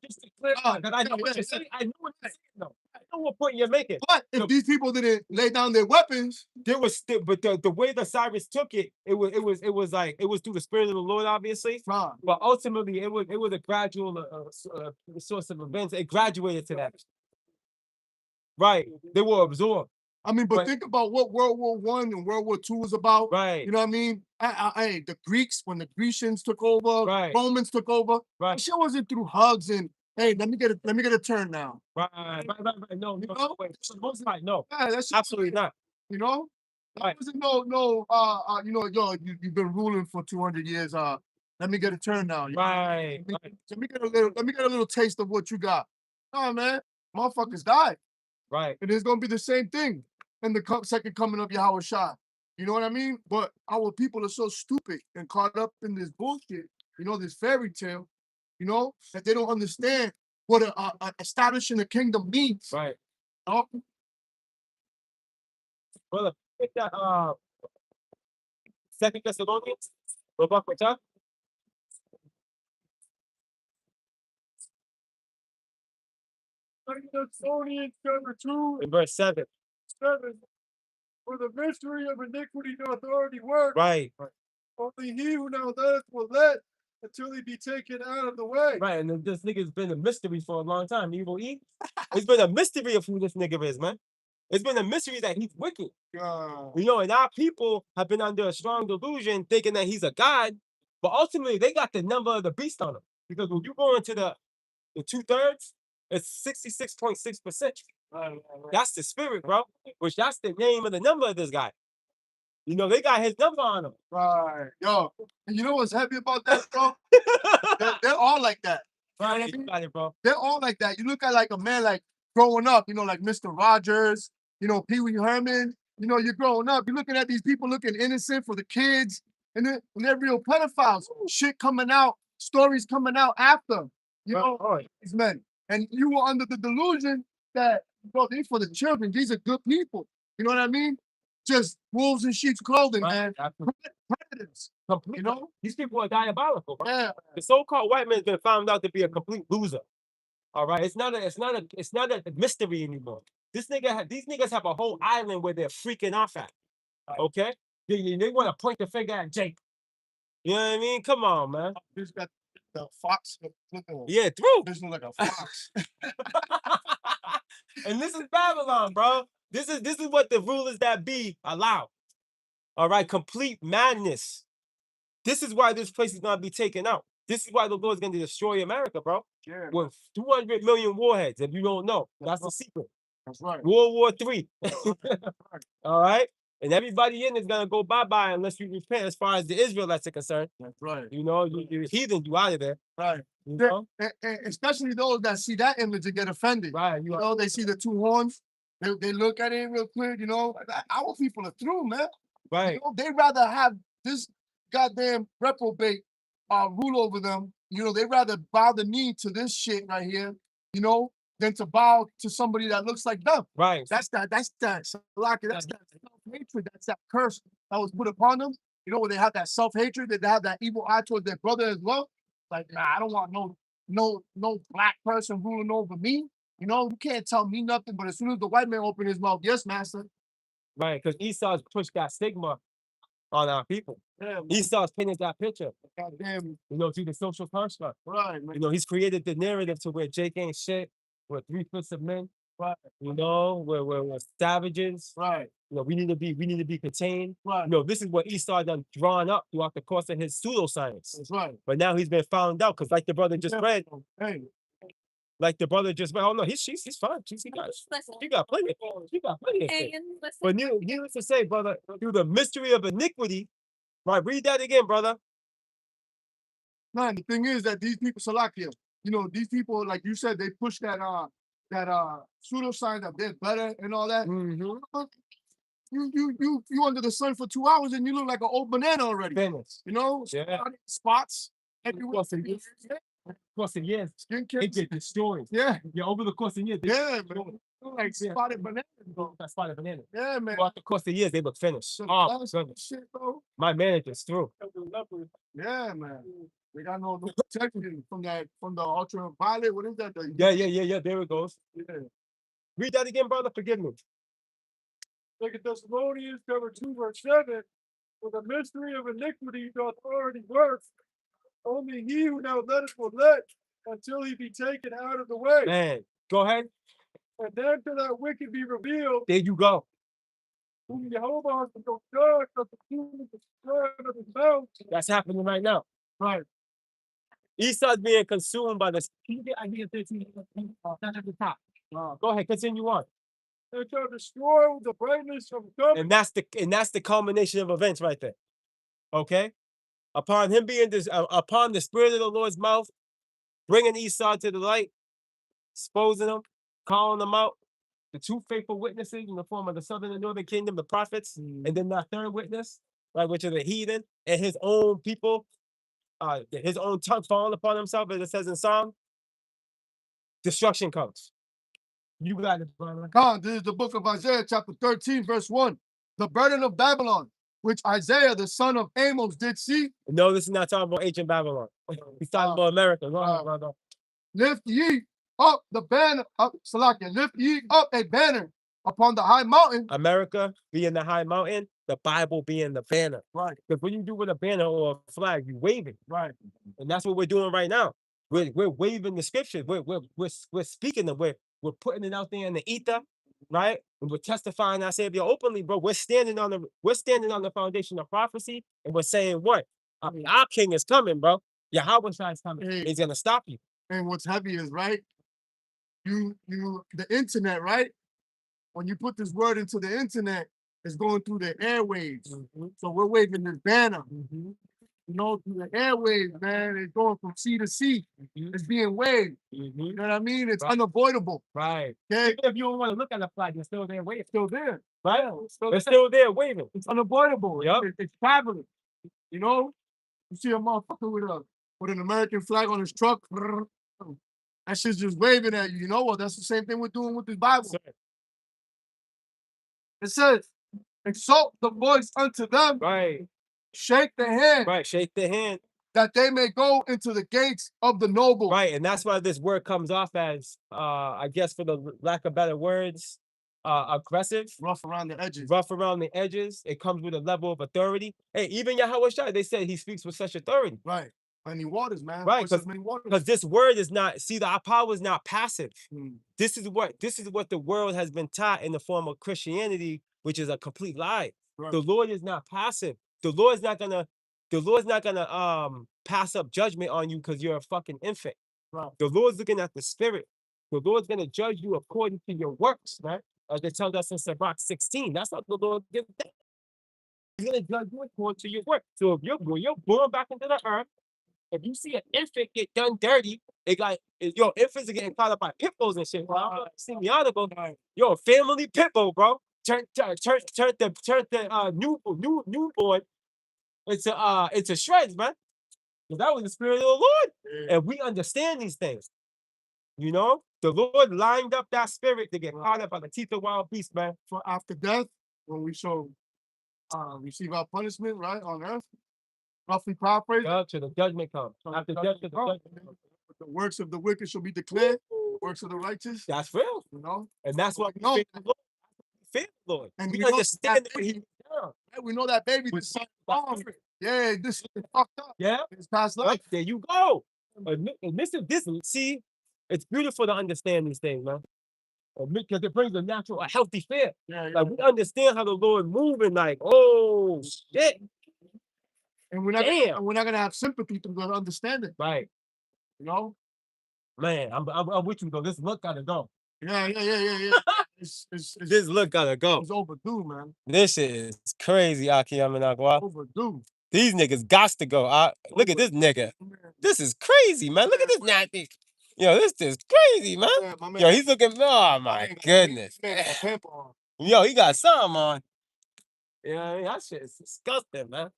Just to clarify, 'cause I know what yeah, you're saying. I know what you're saying though. I know what point you're making. But if No. these people didn't lay down their weapons, There was still, but the way that Cyrus took it, it was like it was through the spirit of the Lord, obviously. right. But ultimately, it was a gradual source of events. It graduated to that. Right. They were absorbed. I mean, but Right. think about what World War I and World War II was about. Right. You know what I mean? Hey, the Greeks, when the Grecians took over, Right. Romans took over. Right. Shit wasn't through hugs and hey, let me get a turn now. Right. No, You no, know? wait. For the most part, no. Yeah, that's Absolutely not. you know. That Right. wasn't you know, yo, you've been ruling for 200 years. Let me get a turn now. Right. Let me get a little taste of what you got. No, man, motherfuckers died. Right. And it's gonna be the same thing in the second coming of Yahweh Shai. You know what I mean? But our people are so stupid and caught up in this bullshit, you know, this fairy tale, you know, that they don't understand what establishing a kingdom means. Right. You know? Brother, pick that 2 Thessalonians. Go back with that. Thessalonians chapter 2, In verse 7. 7. For the mystery of iniquity doth already work. Right. Only he who now letteth will let until he be taken out of the way. Right. And then this nigga's been a mystery for a long time. Evil E. It's been a mystery of who this nigga is, man. It's been a mystery that he's wicked. You know, and our people have been under a strong delusion thinking that he's a god, but ultimately they got the number of the beast on him. Because when you go into the 2/3, it's 66.6%. That's the spirit, bro. Which that's the name of the number of this guy. You know, they got his number on him. Right. Yo, and you know what's happy about that, bro? They're all like that. Right, you got it, bro. They're all like that. You look at like a man like growing up, you know, like Mr. Rogers, you know, Pee Wee Herman. You know, you're growing up, you're looking at these people looking innocent for the kids, and they're real pedophiles. Shit coming out, stories coming out after, you know, these men. And you were under the delusion that, bro, these for the children. These are good people. You know what I mean? just wolves in sheep's clothing, Right? man. Absolutely. Predators, Complete. you know? These people are diabolical, bro. Yeah, The so-called white man's been found out to be a complete loser. All right, it's not a mystery anymore. These niggas have a whole island where they're freaking off at. Okay, they want to point the finger at Jake. You know what I mean? Come on, man. he's got the fox. Yeah, through. This looks like a fox. And this is Babylon, bro. This is what the rulers that be allow. All right, complete madness. This is why this place is gonna be taken out. This is why the Lord's gonna destroy America, bro. Yeah, With 200 million warheads, if you don't know. That's the secret. that's right. World War III. All right? And everybody in is gonna go bye-bye unless you repent as far as the Israelites are concerned. That's right. You know, you heathen, you out of there. Right. You Yeah. know? And especially those that see that image and get offended. Right. You know, they see the two horns. They look at it real quick. You know, our people are through, man. Right. You know, they rather have this goddamn reprobate rule over them. You know, they rather bow the knee to this shit right here, you know, than to bow to somebody that looks like them. Right. That's that Salaki, that's that self-hatred, that's that curse that was put upon them. You know, when they have that self-hatred, they have that evil eye towards their brother as well. Like, nah, I don't want no black person ruling over me. You know, you can't tell me nothing, but as soon as the white man opened his mouth, yes, master. Right. Because Esau's pushed that stigma on our people. Yeah, Esau's painted that picture, goddamn, you know, through the social construct. right, man. You know, he's created the narrative to where Jake ain't shit. We're 3/5 of men. Right, You know, we're savages. right, You know, we need to be contained. right. You know, this is what Esau done drawn up throughout the course of his pseudoscience. That's right. But now he's been found out because, like the brother just Yeah. read, Hey, oh no, she's fine. She got plenty. She got plenty of shit. But needless to say, brother, through the mystery of iniquity, right? Read that again, brother. man, the thing is that these people, Salakia, you know, these people, like you said, they push that pseudoscience that they're better and all that. Mm-hmm. You under the sun for 2 hours and you look like an old banana already. Finish. You know, Yeah. spots everywhere. Course of years, Skincare. it get destroyed. Yeah, Yeah, over the course of years, they yeah, man. Like Yeah. spotted banana. that spotted banana. Yeah, man. Throughout the course of years, they look finished. Some Oh, last goodness. shit, bro. My manager's through. Yeah, man. They got no protection from the ultraviolet. What is that? Yeah. There it goes. Yeah. Read that again, brother. Forgive me. Second Thessalonians chapter 2, verse 7. For the mystery of iniquity doth already work. Only he who now letteth will let until he be taken out of the way. Man, go ahead. And then till that wicked be revealed, There you go. whom Jehovah has no judge of the kingdom of the of his mouth. That's happening right now. Right. Esau's being consumed by this. Can you get Isaiah 13? That's at the top. Go ahead, continue on. And shall destroy with the brightness of God. And that's the culmination of events right there. Okay? Upon him being upon the spirit of the Lord's mouth, bringing Esau to the light, exposing him, calling them out, the two faithful witnesses in the form of the southern and northern kingdom, the prophets, and then that third witness, right, which are the heathen, and his own people, his own tongue falling upon himself, as it says in Psalm. Destruction comes. You got it, brother. God, this is the book of Isaiah, chapter 13, verse 1. The burden of Babylon, which Isaiah, the son of Amos, did see. No, this is not talking about ancient Babylon. He's talking about America. Go ahead, brother. Lift ye up the banner of Salakia. Lift ye up a banner upon the high mountain. America being the high mountain, the Bible being the banner. Right, Because what you do with a banner or a flag, you wave it. right. And that's what we're doing right now. We're waving the scriptures. We're speaking them. We're putting it out there in the ether, right? And we're testifying our Savior openly, bro. We're standing on the foundation of prophecy, and we're saying what? I mean, our king is coming, bro. Yahweh is coming. Hey. He's gonna stop you. And what's heavy is, right, the internet, right? When you put this word into the internet, it's going through the airwaves. So we're waving this banner, you know, through the airwaves, man. It's going from sea to sea. It's being waved. You know what I mean? It's Right. unavoidable. Right. Okay? Even if you don't want to look at the flag, you're still there waving. It's still there. Right? Yeah, It's still there waving. It's unavoidable. Yep. It's traveling. You know? You see a motherfucker with an American flag on his truck. That shit's just waving at you. You know what? That's the same thing we're doing with this Bible. So, It says, exalt the voice unto them, Right, shake the hand, right. Shake the hand. that they may go into the gates of the noble. Right, and that's why this word comes off as, I guess, for the lack of better words, aggressive, Rough around the edges. rough around the edges. It comes with a level of authority. Hey, even Yahweh Shai, they said he speaks with such authority. Right. Many waters, man. Right, Voice of many waters. Because this word is not, see, our power is not passive. Mm. This is what the world has been taught in the form of Christianity, which is a complete lie. Right. The Lord is not passive. The Lord's not gonna pass up judgment on you because you're a fucking infant. Right. The Lord's looking at the spirit. The Lord's gonna judge you according to your works, right? As they tell us in Sirach 16. That's how the Lord gives that. He's gonna judge you according to your work. So if you're born back into the earth, if you see an infant get done dirty, infants are getting caught up by pit bulls and shit. Bro. I seen the article. Yo, a family pit bull, bro. Turn the newborn into shreds, man. 'Cause that was the spirit of the Lord. Yeah. And we understand these things. You know? The Lord lined up that spirit to get caught up by the teeth of wild beasts, man. For after death, when we shall receive our punishment, right, on earth, roughly paraphrased, Till the judgment comes. So After the death, judgment the comes. judgment. the works of the wicked shall be declared, works of the righteous, That's real. you know. And that's why we No. fear the Lord. We fear the Lord. And we we know understand that what he done. Hey, we know that baby With this son the wrong. spirit. Yeah, this is fucked up. Yeah. It's past life. Right, there you go. And this, see, it's beautiful to understand these things, man. Because it brings a healthy fear. Yeah, yeah. Like we understand how the Lord moving, like, oh shit. And we're not Damn. and we're not gonna have sympathy through the understanding, Right. you know? Man, I'm with you though. This look gotta go. Yeah. It's This look gotta go. it's overdue, man. This shit is crazy, Aki Aminagwa. Overdue. These niggas gots to go. Look at this nigga. This is crazy, man. Look at this natty. Yo, this is crazy, man. Yeah, my man. Yo, he's looking. Oh my my man got- goodness. he got a pimp on. Yo, he got something on. Yeah, that shit is disgusting, man.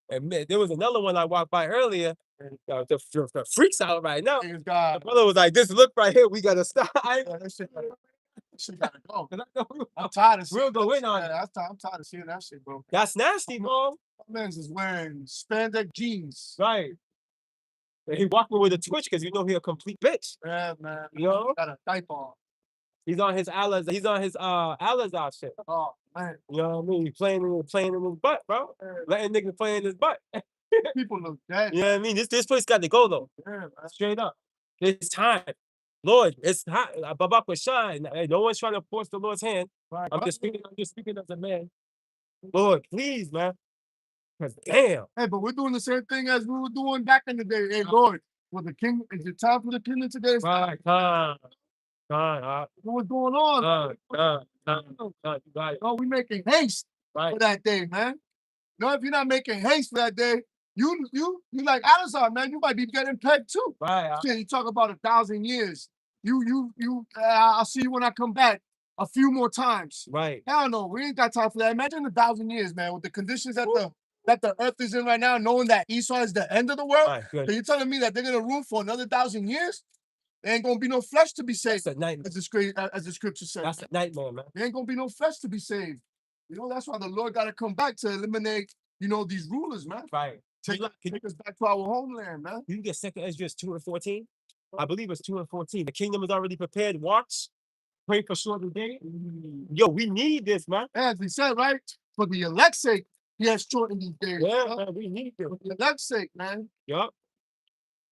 And man, there was another one I walked by earlier. And the freaks out right now. Niggas The got brother was like, "This look right here, we gotta stop." that shit gotta go. 'Cause I know I'm tired of We'll seeing go that in on shit. it. I'm tired of seeing that shit, bro. That's nasty, bro. My man's is wearing spandex jeans. Right. And he walking with a twitch because you know he a complete bitch. Yeah, man. You know? Got a diaper on. He's on his Alizar shit. Oh, man. You know what I mean? He's playing in his butt, bro. Letting niggas play in his butt. People look dead. You know what I mean? This place got to go though. Yeah, man. Straight up. It's time. Lord, it's time. Babak was shine. No one's trying to force the Lord's hand. Right. I'm just speaking as a man. Lord, please, man. Cause damn. Hey, but we're doing the same thing as we were doing back in the day. Hey, Lord, is it time for the kingdom today? Right, time. What's going on? You got it. No, we making haste Right. for that day, man. No, if you're not making haste for that day, you like Alizar, man. You might be getting pegged too. Right. Shit, you talk about 1,000 years. I'll see you when I come back a few more times. Right. Hell no, we ain't got time for that. Imagine 1,000 years, man, with the conditions that the earth is in right now, knowing that Esau is the end of the world. Right. Good. So you're telling me that they're gonna rule for another 1,000 years? There ain't gonna be no flesh to be saved, That's a nightmare. as the scripture says. That's a nightmare, man. There ain't gonna be no flesh to be saved. You know, that's why the Lord gotta come back to eliminate, these rulers, man. Right. Take us back to our homeland, man. You can get 2 Esdras 2:14. I believe it's 2:14. The kingdom is already prepared. Watch. Pray for shortened day. Yo, we need this, man. As we said, right? For the elect's sake, he has shortened these days. Yeah, huh? man, we need this. For the elect's sake, man. Yup.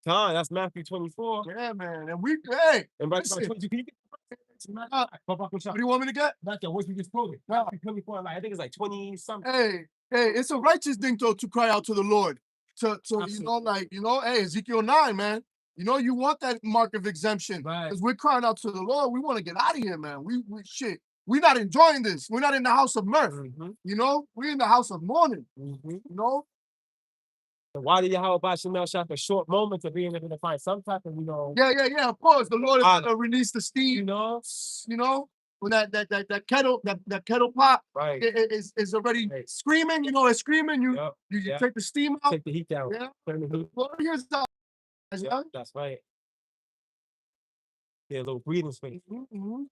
That's Matthew 24. Yeah, man. And hey, And right listen. 22. Can you get what do you want me to get? Not the what you just quoted. Matthew 24, I think it's like 20 something. Hey, it's a righteous thing to cry out to the Lord. Absolutely. Hey, Ezekiel 9, man. You want that mark of exemption. Right. Because we're crying out to the Lord. We want to get out of here, man. We're not enjoying this. We're not in the house of mirth. Mm-hmm. We're in the house of mourning. Mm-hmm. So why do Yahweh Bashemel shot for short moments of being able to find some type of, Yeah, of course. The Lord is gonna release the steam. When that kettle pot right. is already Right. screaming, it's screaming. You Yep. take the steam out. Take the heat down. Yeah. Turn the heat. Well, here's the Yep, that's right. Yeah, a little breathing space. Mhm.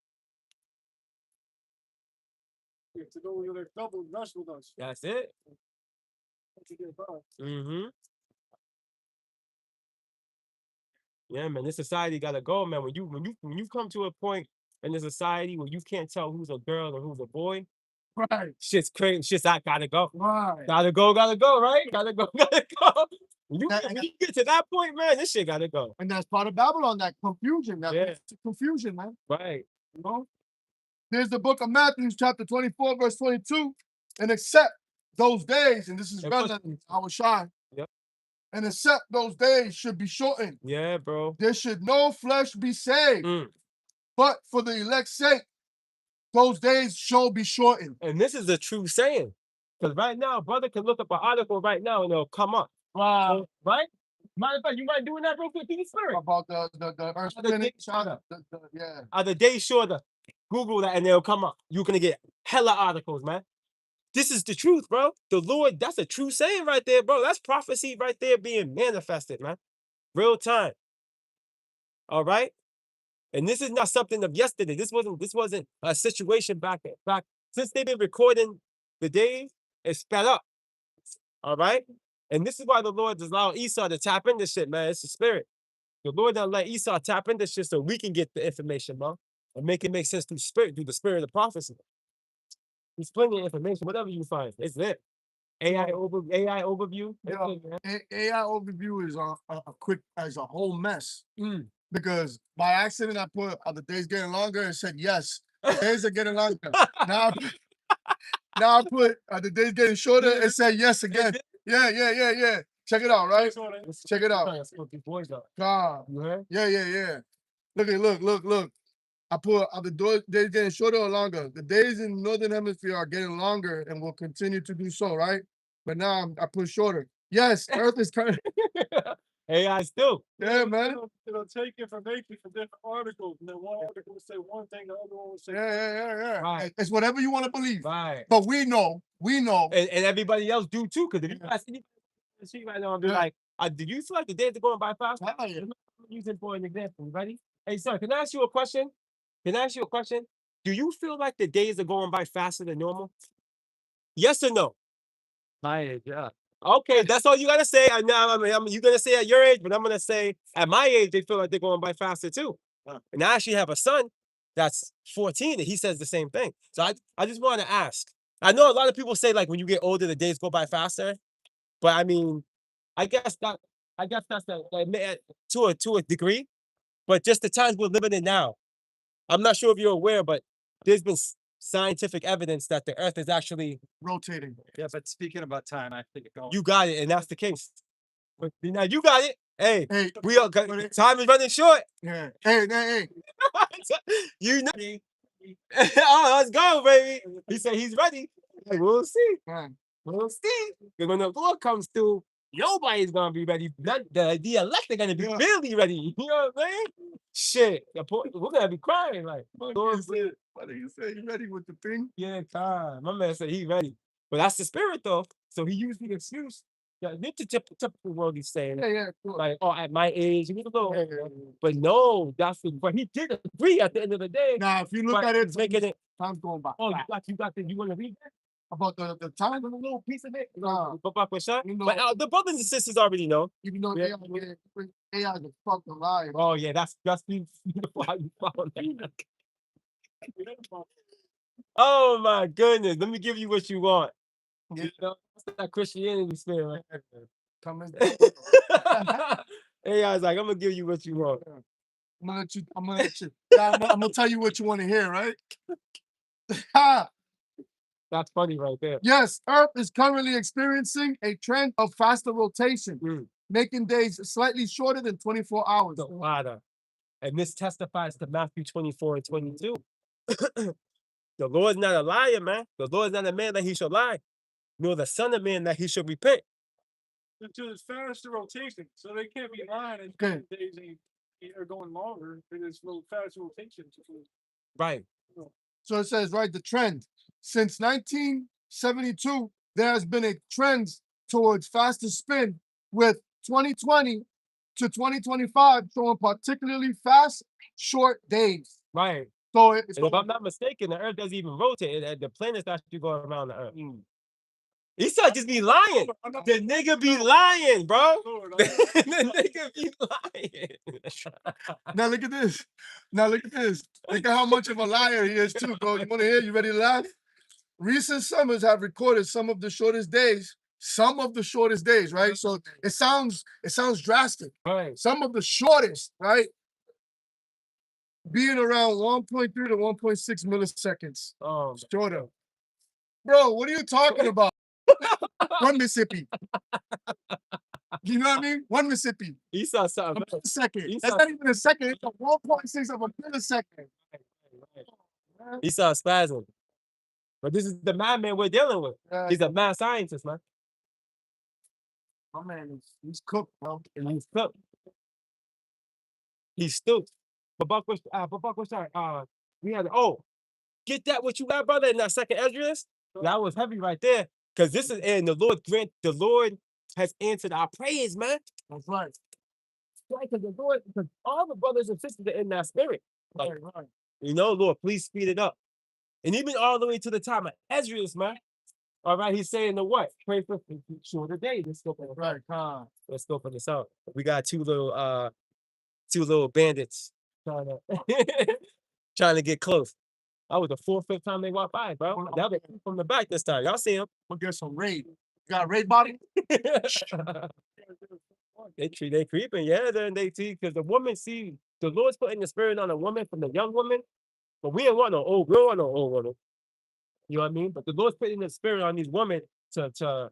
to go with their double and rest with us. That's it. That's a good thought. Mm-hmm. Yeah, man. This society gotta go, man. When you come to a point in the society where you can't tell who's a girl or who's a boy, Right, shit's crazy. Shit's I gotta go. right. Gotta go, right? Gotta go, gotta go. That- When you get to that point, man, this shit gotta go. And that's part of Babylon, that confusion, that Yeah. confusion, man. Right. You know? There's the book of Matthew, chapter 24, verse 22. And except those days, and this is And plus- relevant, I was shy. Yep. And except those days should be shortened. Yeah, bro. There should no flesh be saved. Mm. But for the elect's sake, those days shall be shortened. And this is a true saying. Because right now, brother can look up an article right now and it'll come up. Wow. Right? Matter of fact, you mind doing that real quick in the spirit? About the earth The spinning, days shorter. yeah. Are the days shorter? Google that and they'll come up. You're gonna get hella articles, man. This is the truth, bro. The Lord, that's a true saying right there, bro. That's prophecy right there being manifested, man. Real time. All right? And this is not something of yesterday. This wasn't a situation back since they've been recording the days, it's sped up. All right? And this is why the Lord does allow Esau to tap into shit, man. It's the spirit. The Lord doesn't let Esau tap into shit so we can get the information, bro. And make it make sense through the spirit of prophecy. There's plenty of information, whatever you find, it's there. AI overview. it's Yeah. there, man. AI overview is a quick as a whole mess. Mm. Because by accident I put are the days getting longer and said yes. The days are getting longer. now I put are the days getting shorter and said yes again. Yeah. Check it out, right? Check it out. That's what these boys are. God. You heard? Yeah. Look. I put are the days getting shorter or longer? The days in the northern hemisphere are getting longer and will continue to do so, right? But now I put shorter. Yes, Earth is kind of AI still. yeah, man. It'll take information from different articles, and then one article will say one thing, the other one will say Yeah. Right. It's whatever you want to believe. Right. But we know. And everybody else do too. Because if you Yeah. ask any see right now and be Yeah. like, did you feel like the days are going by fast? Hell yeah. I'm using for an example. Ready? Hey, sir, can I ask you a question? Do you feel like the days are going by faster than normal? Yes or no? My age, yeah. Okay, that's all you gotta say. You're gonna say at your age, but I'm gonna say at my age, they feel like they're going by faster too. And I actually have a son that's 14, and he says the same thing. So I just want to ask. I know a lot of people say like when you get older, the days go by faster, but I mean, I guess that's to a degree, but just the times we're living in now. I'm not sure if you're aware, but there's been scientific evidence that the Earth is actually Rotating. Yeah, but speaking about time, I think it goes. you got it, and that's the case. But now you got it. Hey, Hey, we are time is running short. yeah. Hey. You know. Oh, let's go, baby. He said he's ready. Hey, we'll see. Man. We'll see. 'Cause when the Lord comes through, nobody's gonna be ready. The elect are gonna be Yeah. really ready. You know what I'm saying? Shit, we're gonna be crying like. What Lord, do you say? You ready with the thing? yeah, God. My man said he ready. But that's the spirit though. So he used the excuse. Yeah, this is typical world he's saying. Yeah. Cool. Like, oh, at my age, he was a little. Yeah. But no, but he did agree at the end of the day. Now, if you look But at it, he's making it. time's going by. Oh, fast. you want to read that? About the time, A little piece of it. Nah. But You know- But the brothers and sisters already know. even though Yeah. AI is a fucking lie. Oh yeah, that's beautiful how you found that. Oh my goodness, let me give you what you want. Yeah. You know, that's that Christianity spirit right there. Coming. AI's like, I'm gonna give you what you want. I'm gonna let you. I'm gonna tell you what you want to hear, right? Ha! That's funny right there. Yes, Earth is currently experiencing a trend of faster rotation, Mm. making days slightly shorter than 24 hours. The water. And this testifies to Matthew 24 and 22. The Lord's not a liar, man. The Lord's not a man that he shall lie, nor the son of man that he should repent. Until it's faster rotation, so they can't be lying and Okay. the days are going longer. It is faster rotation. Right. So it says, right, the trend. Since 1972, there has been a trend towards faster spin, with 2020 to 2025 showing particularly fast, short days. Right. So And if I'm not mistaken, the earth doesn't even rotate. The planets actually go around the earth. Esau just be lying. The nigga be lying, bro. The nigga be lying. now look at this. Now look at this. Look at how much of a liar he is too, bro. You want to hear? You ready to laugh? Recent summers have recorded some of the shortest days. Some of the shortest days, right? So it sounds drastic. Right. Some of the shortest, right? Being around 1.3 to 1.6 milliseconds. Shorter. Bro, what are you talking about? One Mississippi. You know what I mean? One Mississippi. Esau A something. millisecond. Esau- That's not even a second. It's a 1.6 of a millisecond. Esau spasm. But this is the madman we're dealing with. Yeah, He's a mad scientist, man. my man he's cooked, bro. And he's cooked. He's stoked. But Buck was sorry. We had get that what you got, brother, in that second Esdras? That was heavy right there. Because this is and the Lord has answered our prayers, man. That's right. Right, because all the brothers and sisters are in that spirit. Like, Right. you know, Lord, please speed it up. And even all the way to the time of Esdras, man. All right, he's saying the what? Pray for shorter day. Let's go for Right. Let's go for this out. We got two little bandits trying to trying to get close. That was the fourth, fifth time they walked by, bro. That was from the back this time. Y'all see him? We'll get some raid. You got a raid body? They creeping, yeah. Then they see because the woman see the Lord's putting the spirit on a woman from the young woman, but we don't want no old. We don't want no old woman. You know what I mean? But the Lord's putting the spirit on these women to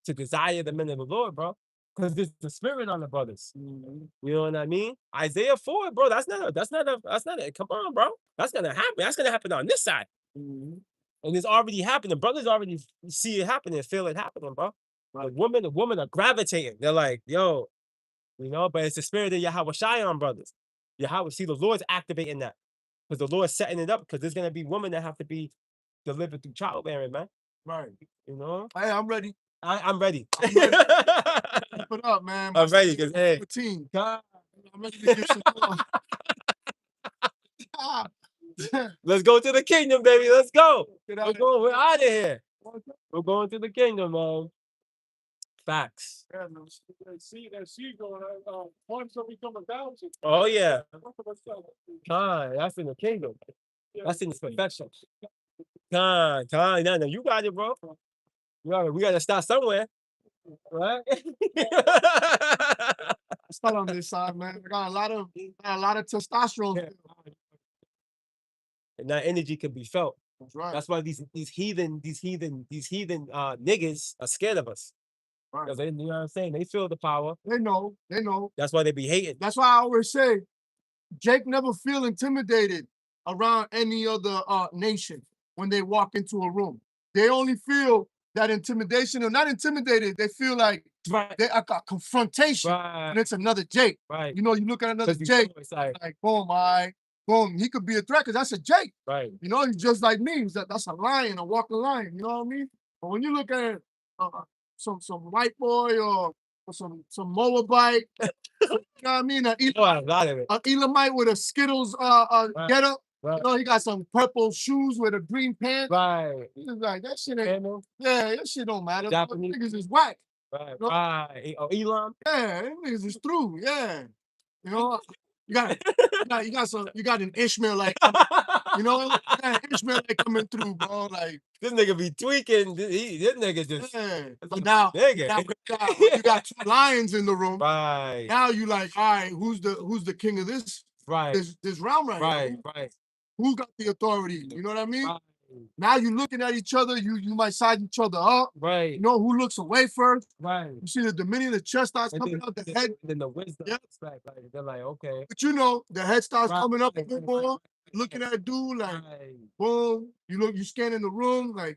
desire the men of the Lord, bro. Because there's the spirit on the brothers. You know what I mean? Isaiah 4, bro. That's not a. Come on, bro. That's gonna happen. That's gonna happen on this side. And it's already happening. The brothers already see it happening, feel it happening, bro. The women are gravitating. They're like, yo, you know, but it's the spirit of Yahweh Shion brothers. Yahweh, see, the Lord's activating that. Because the Lord's setting it up, because there's gonna be women that have to be delivered through childbearing, man. Right. You know? Hey, I'm ready. I'm ready. Keep it up, man. I'm ready, because hey, 14. God, I'm ready to give some love. let's go to the kingdom, baby. Let's go. Get We're out going, we're out of here. We're going to the kingdom, man. Facts. That sea going, points will become 1,000. Oh yeah. That's in the kingdom. That's in the perfection. No, you got it, bro. We gotta start somewhere. Right? Start on this side, man. I got a lot of testosterone. Yeah. And that energy can be felt. That's right. That's why these heathen niggas are scared of us. Right. Because you know what I'm saying? They feel the power. They know. That's why they be hating. That's why I always say, Jake never feel intimidated around any other nation when they walk into a room. They only feel that intimidation, or not intimidated. They feel like Right. they are a confrontation, Right. and it's another Jake. Right. You know, you look at another 'Cause you Jake, know it's like, like boom, boom. He could be a threat because that's a Jake. right. You know, he's just like me. That's a lion, a walking lion. You know what I mean? But when you look at some white boy or some Moabite, you know what I mean? An Oh, I got it. Elamite with a Skittles getup. Right. You know, he got some purple shoes with a green pants. Right. He's like, that shit ain't. Camel. Yeah, that shit don't matter. Those Japanese. niggas is whack. Right. No. Right. Oh, Elam. Yeah, them niggas is through. Yeah. You know, you got an Ishmaelite. You know, you got an Ishmaelite coming through, bro. Like, This nigga be tweaking. This nigga just yeah. But now nigga. you got two lions in the room. Right. Now you like, all right, who's the king of this Right. this round right here? Right. Who got the authority? You know what I mean? Right. Now you looking at each other, you might size each other up. Right. You know who looks away first. Right. You see the dominion, the chest starts And coming out, the head. then the wisdom. Yeah. Like, they're like, okay. But you know, the head starts Right. coming up a Right. bit more. Looking at dude like, Right. boom. You scanning the room like.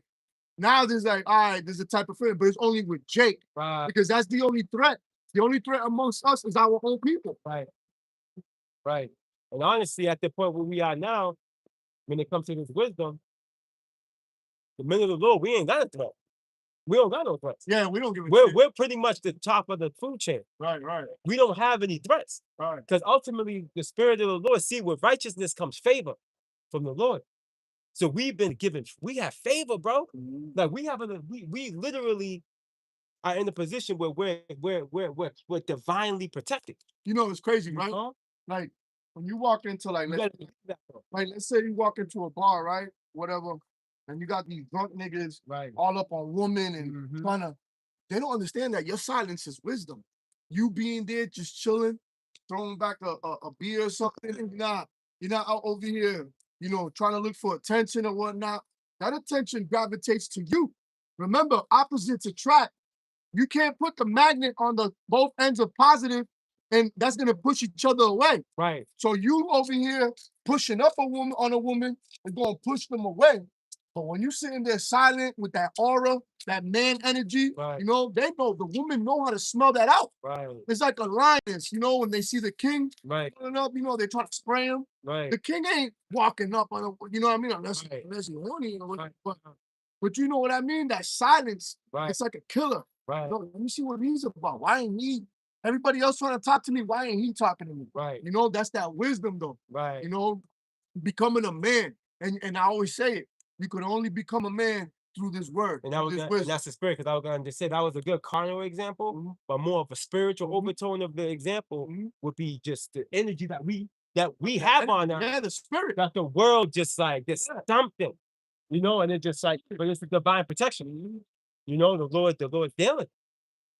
Now there's like, all right, there's a type of feeling, but it's only with Jake Right. because that's the only threat. The only threat amongst us is our own people. Right. Right. And honestly, at the point where we are now, when it comes to this wisdom, the men of the Lord, we ain't got a threat. We don't got no threats. Yeah, we don't give a shit. We're pretty much the top of the food chain. Right. We don't have any threats. Right. Because ultimately, the spirit of the Lord, see, with righteousness comes favor. from the Lord. So we've been given, we have favor, bro. Like we literally are in a position where we're divinely protected. You know, it's crazy, You right? know? Like when you walk into like, You let's, gotta believe that, bro. like, let's say you walk into a bar, right? Whatever, and you got these drunk niggas Right. all up on women and Mhm. trying to. They don't understand that your silence is wisdom. You being there, just chilling, throwing back a beer or something, and you're not out over here, you know, trying to look for attention or whatnot. That attention gravitates to you. Remember, opposites attract. You can't put the magnet on the both ends of positive, and that's gonna push each other away. Right. So you over here pushing up a woman on a woman is gonna push them away. But when you sitting there silent with that aura, that man energy, Right. you know, they know the women know how to smell that out. Right. It's like a lioness, you know, when they see the king Right. pulling up, you know, they try to spray him. Right. The king ain't walking up on a, you know what I mean? Unless Right. unless you're horny or what, Right. but you know what I mean? That silence, Right. it's like a killer. Right. No, let me see what he's about. Why ain't he? Everybody else trying to talk to me. Why ain't he talking to me? Right. You know, that's that wisdom though. Right. You know, becoming a man. And I always say it, you could only become a man through this word. And that through was this and wisdom. that's the spirit, because I was gonna just say that was a good carnal example, Mhm. but more of a spiritual Mhm. overtone of the example Mhm. would be just the energy that we have on us. Yeah, the spirit. That the world just like there's Yeah. something, you know, and it's just like, but it's the divine protection. You know, the Lord dealing.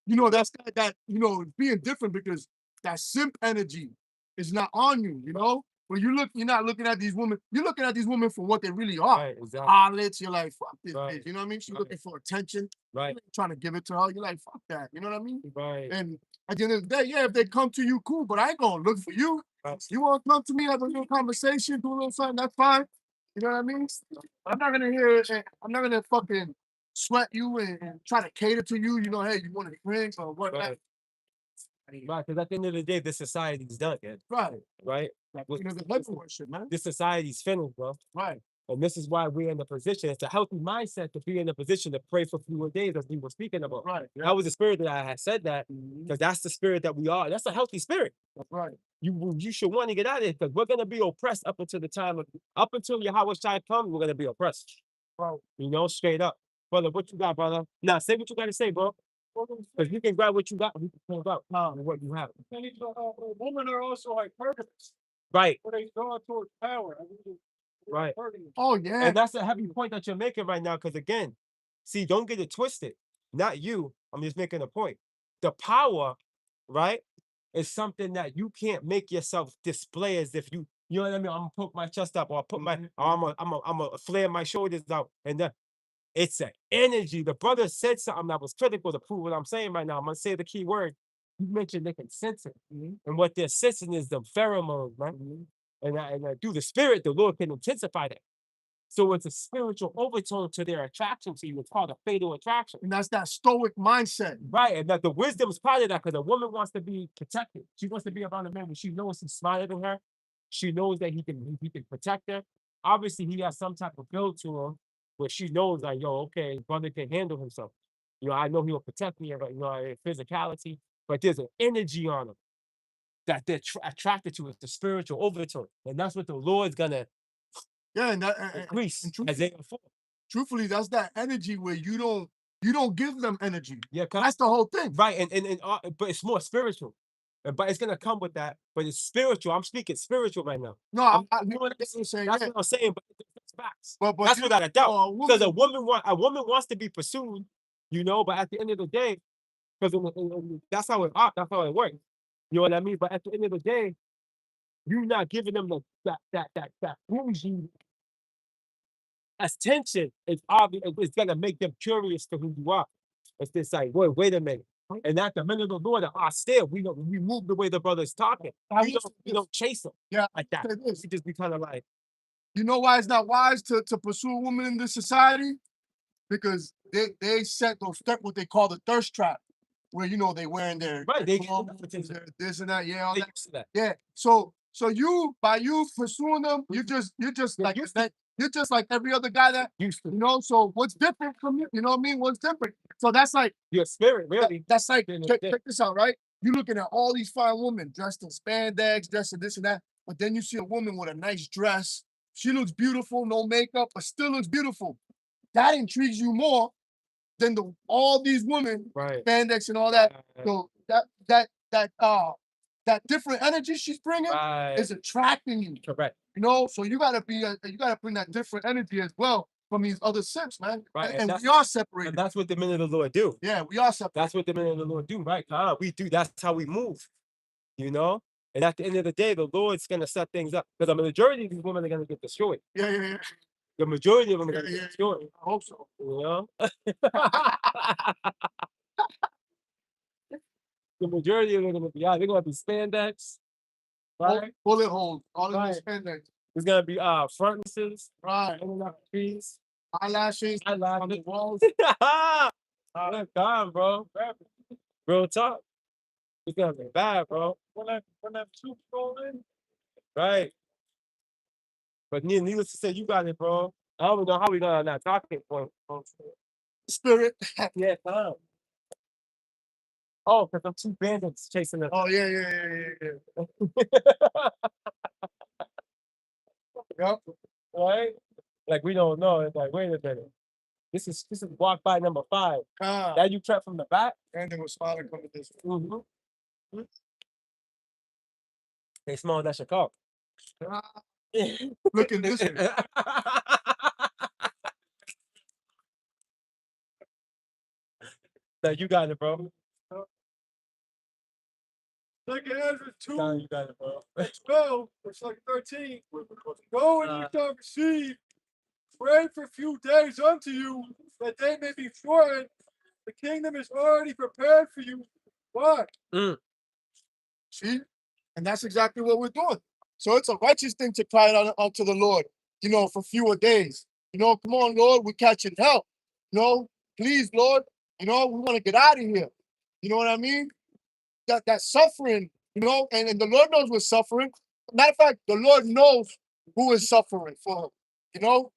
You know, that's that, you know, being different because that simp energy is not on you, you know? When you look, you're not looking at these women, you're looking at these women for what they really are. Right, exactly. Harlots, you're like, fuck this Right. bitch. You know what I mean? She's Right. looking for attention. Right. You ain't trying to give it to her. You're like, fuck that. You know what I mean? Right. And at the end of the day, yeah, if they come to you, cool, but I ain't gonna look for you. Right. You want to come to me, have a little conversation, do a little something, that's fine. You know what I mean? I'm not gonna hear it. I'm not gonna fucking sweat you and try to cater to you. You know, hey, you want a drink or whatnot. Right. Right. Because at the end of the day, this society's done, man. Right. Right. You know, the heaven worship, man. This society's finished, bro. Right. And this is why we're in the position. It's a healthy mindset to be in the position to pray for fewer days, as we were speaking about. Right. Yeah. That was the spirit that I had said that, Mhm. because that's the spirit that we are. That's a healthy spirit. That's right. You should want to get out of it, because we're gonna be oppressed up until Yahweh Shai comes. We're gonna be oppressed. Bro. You know, straight up, brother. What you got, brother? Now say what you got to say, bro. Because you can grab what you got. We can pull it out with what you have. Women are also hypergamous, Right. where they draw towards power. I mean, Right. hypergamous. Oh yeah. And that's a heavy point that you're making right now. Because again, see, don't get it twisted. Not you. I'm just making a point. The power, right, is something that you can't make yourself display as if you know what I mean. I'm gonna poke my chest up, or put my, Mhm. or I'm gonna flare my shoulders out, and then it's an energy. The brother said something that was critical to prove what I'm saying right now. I'm gonna say the key word. You mentioned they can sense it, Mhm. and what they're sensing is the pheromones, right? Mhm. And through the spirit, the Lord can intensify that. So it's a spiritual overtone to their attraction to you. It's called a fatal attraction. And that's that stoic mindset. Right, and that the wisdom is part of that, because a woman wants to be protected. She wants to be around a man when she knows he's smarter than her. She knows that he can protect her. Obviously, he has some type of build to him where she knows like, yo, okay, brother can handle himself. You know, I know he will protect me, you know, in physicality, but there's an energy on him that they're attracted to. It's the spiritual overtone, and that's what the Lord's gonna Yeah, and increase and as they unfold. truthfully, that's that energy where you don't give them energy. Yeah, That's the whole thing. right, and but it's more spiritual. But it's gonna come with that. But it's spiritual. I'm speaking spiritual right now. No, You know what I'm saying? saying, That's yeah. what I'm saying. But it's facts. But That's you without a doubt. know, Because a woman wants to be pursued, you know. But at the end of the day, because that's how it works. You know what I mean? But at the end of the day, you're not giving them that bougie attention. It's obvious. It's gonna make them curious to who you are. It's just like, wait a minute. And at the minute of the Lord are still, we move the way the brother's talking. We don't chase them Yeah, like that. say this. We just be kind of like, You know why it's not wise to pursue a woman in this society? Because they set those what they call the thirst trap, where you know they wearing their right, they clothes, get their this and that, yeah, all they that. used to that. Yeah. So you by you pursuing them, you're just They're like used to you're just like every other guy that Used to. you know. So what's different from you? You know what I mean? What's different? So that's like Your spirit, really. that's like Then check, it's check this out, right? You're looking at all these fine women dressed in spandex, dressed in this and that, but then you see a woman with a nice dress, She looks beautiful, no makeup, but still looks beautiful. That intrigues you more than all these women, Right. spandex and all that. So that different energy she's bringing Right. is attracting you. Correct. You know, so you gotta bring that different energy as well from these other simps, man. Right, and And that's- we are And separated. that's what the men of the Lord do. Yeah, we are separated. That's what the men of the Lord do, right? We do. That's how we move. You know? And at the end of the day, the Lord's gonna set things up. Because the majority of these women are gonna get destroyed. Yeah. The majority of them are gonna Yeah. get destroyed. I hope so. You know? The majority of them are gonna be out. They're gonna be spandex. Right? Bullet holes, all of this Right. spandex. There's gonna be furnaces, Right. trees, Eyelashes on the eyelashes. walls. Good God, bro. Real talk. It's gonna be bad, bro. When that soup roll in, Right. But needless to say, you got it, bro. I don't even know how we got on that talking point. Spirit. Yeah, fine. Oh, because I'm two bandits chasing us. Oh yeah. Yep. Right? Like we don't know. It's like, wait a minute. This is walk by number 5. That you trapped from the back? And then was smiling coming this way. Mm-hmm. They smell that shit call. Looking this way. No, you got it, bro. Second Ezra 2, No, you got it, bro. 12, it's like 13. Go and you shall receive. Pray for a few days unto you, that they may be shortened. The kingdom is already prepared for you. Why? See? And that's exactly what we're doing. So it's a righteous thing to cry out unto the Lord, you know, for fewer days. You know, come on, Lord, we're catching hell. You know, please, Lord, you know, we want to get out of here. You know what I mean? That suffering, you know, and the Lord knows we're suffering. Matter of fact, the Lord knows who is suffering for him, you know?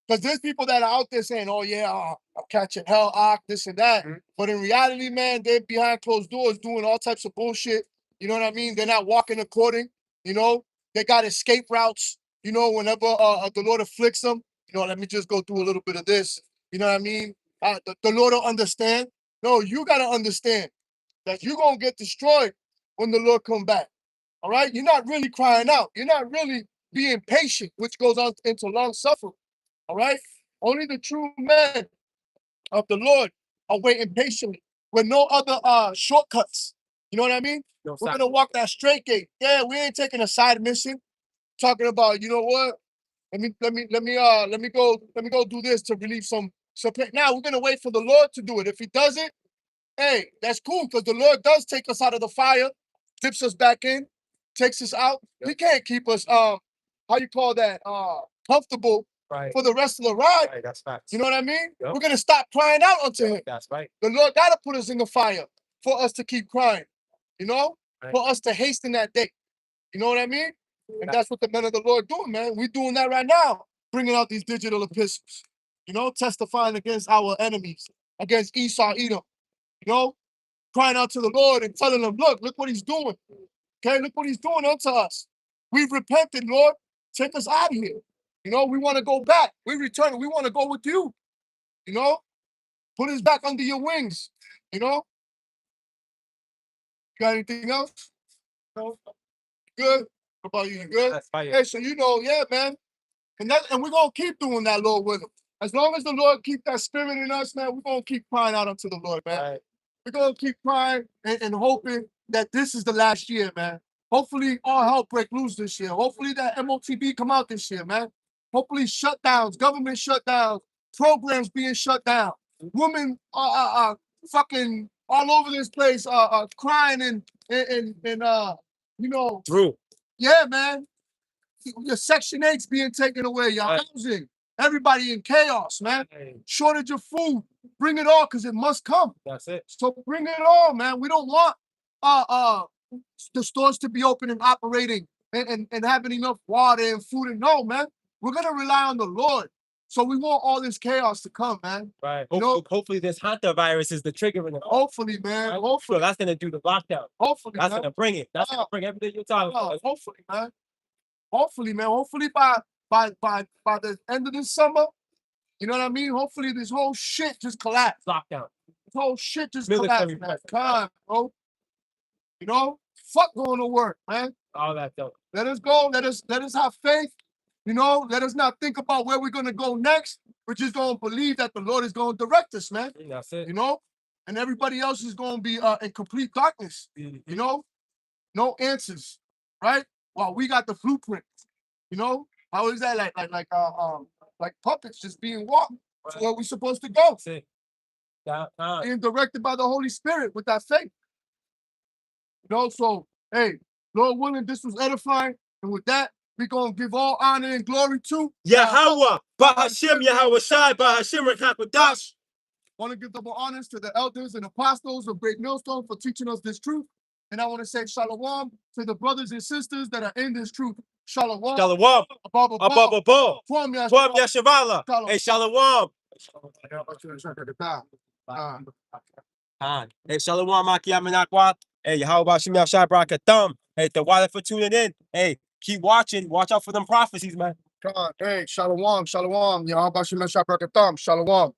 Because there's people that are out there saying, oh yeah, I'm catching hell, this and that. But in reality, man, they're behind closed doors doing all types of bullshit. You know what I mean? They're not walking according, you know? They got escape routes, you know, whenever the Lord afflicts them. You know, let me just go through a little bit of this. You know what I mean? The Lord don't understand. No, you got to understand that you're going to get destroyed when the Lord come back. All right? You're not really crying out. You're not really being patient, which goes on into long suffering. All right? Only the true men of the Lord are waiting patiently with no other shortcuts. You know what I mean? No, We're gonna walk that straight gate. Yeah, we ain't taking a side mission. Talking about, you know what? Let me go do this to relieve some pain. Now we're gonna wait for the Lord to do it. If he does it, hey, that's cool, because the Lord does take us out of the fire, dips us back in, takes us out. He can't keep us how you call that comfortable for the rest of the ride. Right, that's facts. You know what I mean? Yep. We're gonna stop crying out unto him. That's right. The Lord gotta put us in the fire for us to keep crying. You know? Right. For us to hasten that day. You know what I mean? And that's what the men of the Lord doing, man. We're doing that right now, bringing out these digital epistles. You know, testifying against our enemies, against Esau, Edom. You know, crying out to the Lord and telling them, look what he's doing. Okay, look what he's doing unto us. We've repented, Lord. Take us out of here. You know, we want to go back. We return. We want to go with you. You know, put us back under your wings. You know, got anything else? No. Good. What about you? You good? That's fire. Hey, so you know, yeah, man. And we're gonna keep doing that, Lord, with him. As long as the Lord keep that spirit in us, man, we're gonna keep crying out unto the Lord, man. Right. We're gonna keep crying and hoping that this is the last year, man. Hopefully all hell break loose this year. Hopefully that MOTB come out this year, man. Hopefully shutdowns, government shutdowns, programs being shut down. Women are fucking all over this place, crying and you know, Through. yeah, man. Your Section 8's being taken away, your Right. housing, everybody in chaos, man. Hey, Shortage of food. Bring it all, because it must come. that's it. So bring it all, man. We don't want the stores to be open and operating and having enough water and food. And no, man. We're gonna rely on the Lord. So we want all this chaos to come, man. Right. You know- Hopefully this Hunter virus is the trigger in it. Hopefully, man. Right? Hopefully, So that's gonna do the lockdown. hopefully, That's man. gonna bring it. That's gonna bring everything you're talking about. Hopefully, man. Hopefully, man. Hopefully by by the end of this summer, you know what I mean? Hopefully this whole shit just collapse. Lockdown. This whole shit just Military collapse, man. God, bro. You know, fuck going to work, man. All that though. Let us go. Let us have faith. You know, let us not think about where we're gonna go next. We're just gonna believe that the Lord is gonna direct us, man. That's it. You know, and everybody else is gonna be in complete darkness. Mhm. You know, no answers, right? Well, we got the blueprint. You know, how is that like puppets just being walked to where we're supposed to go, That's it. Downtown. being directed by the Holy Spirit with that faith. You know, so hey, Lord willing, this was edifying, and with that, we're gonna give all honor and glory to Yahweh, Bahashim, Yahweh Shai, Bahashim, Rakakwadash. Want to give double honors to the elders and apostles of Great Millstone for teaching us this truth. And I want to say shalom to the brothers and sisters that are in this truth. Shalom. Shalom, Above Ababa, Twam Twam Yashavala. Shalom. Hey, Shalom. Ah. Hey, Shalom, Maki Aminakwat. Hey, how about Shim Yashai Brakathum? Hey, the water for tuning in. Hey, keep watching. Watch out for them prophecies, man. Hey, shalom, shalom. Yahweh Shem Shabbat Shalom.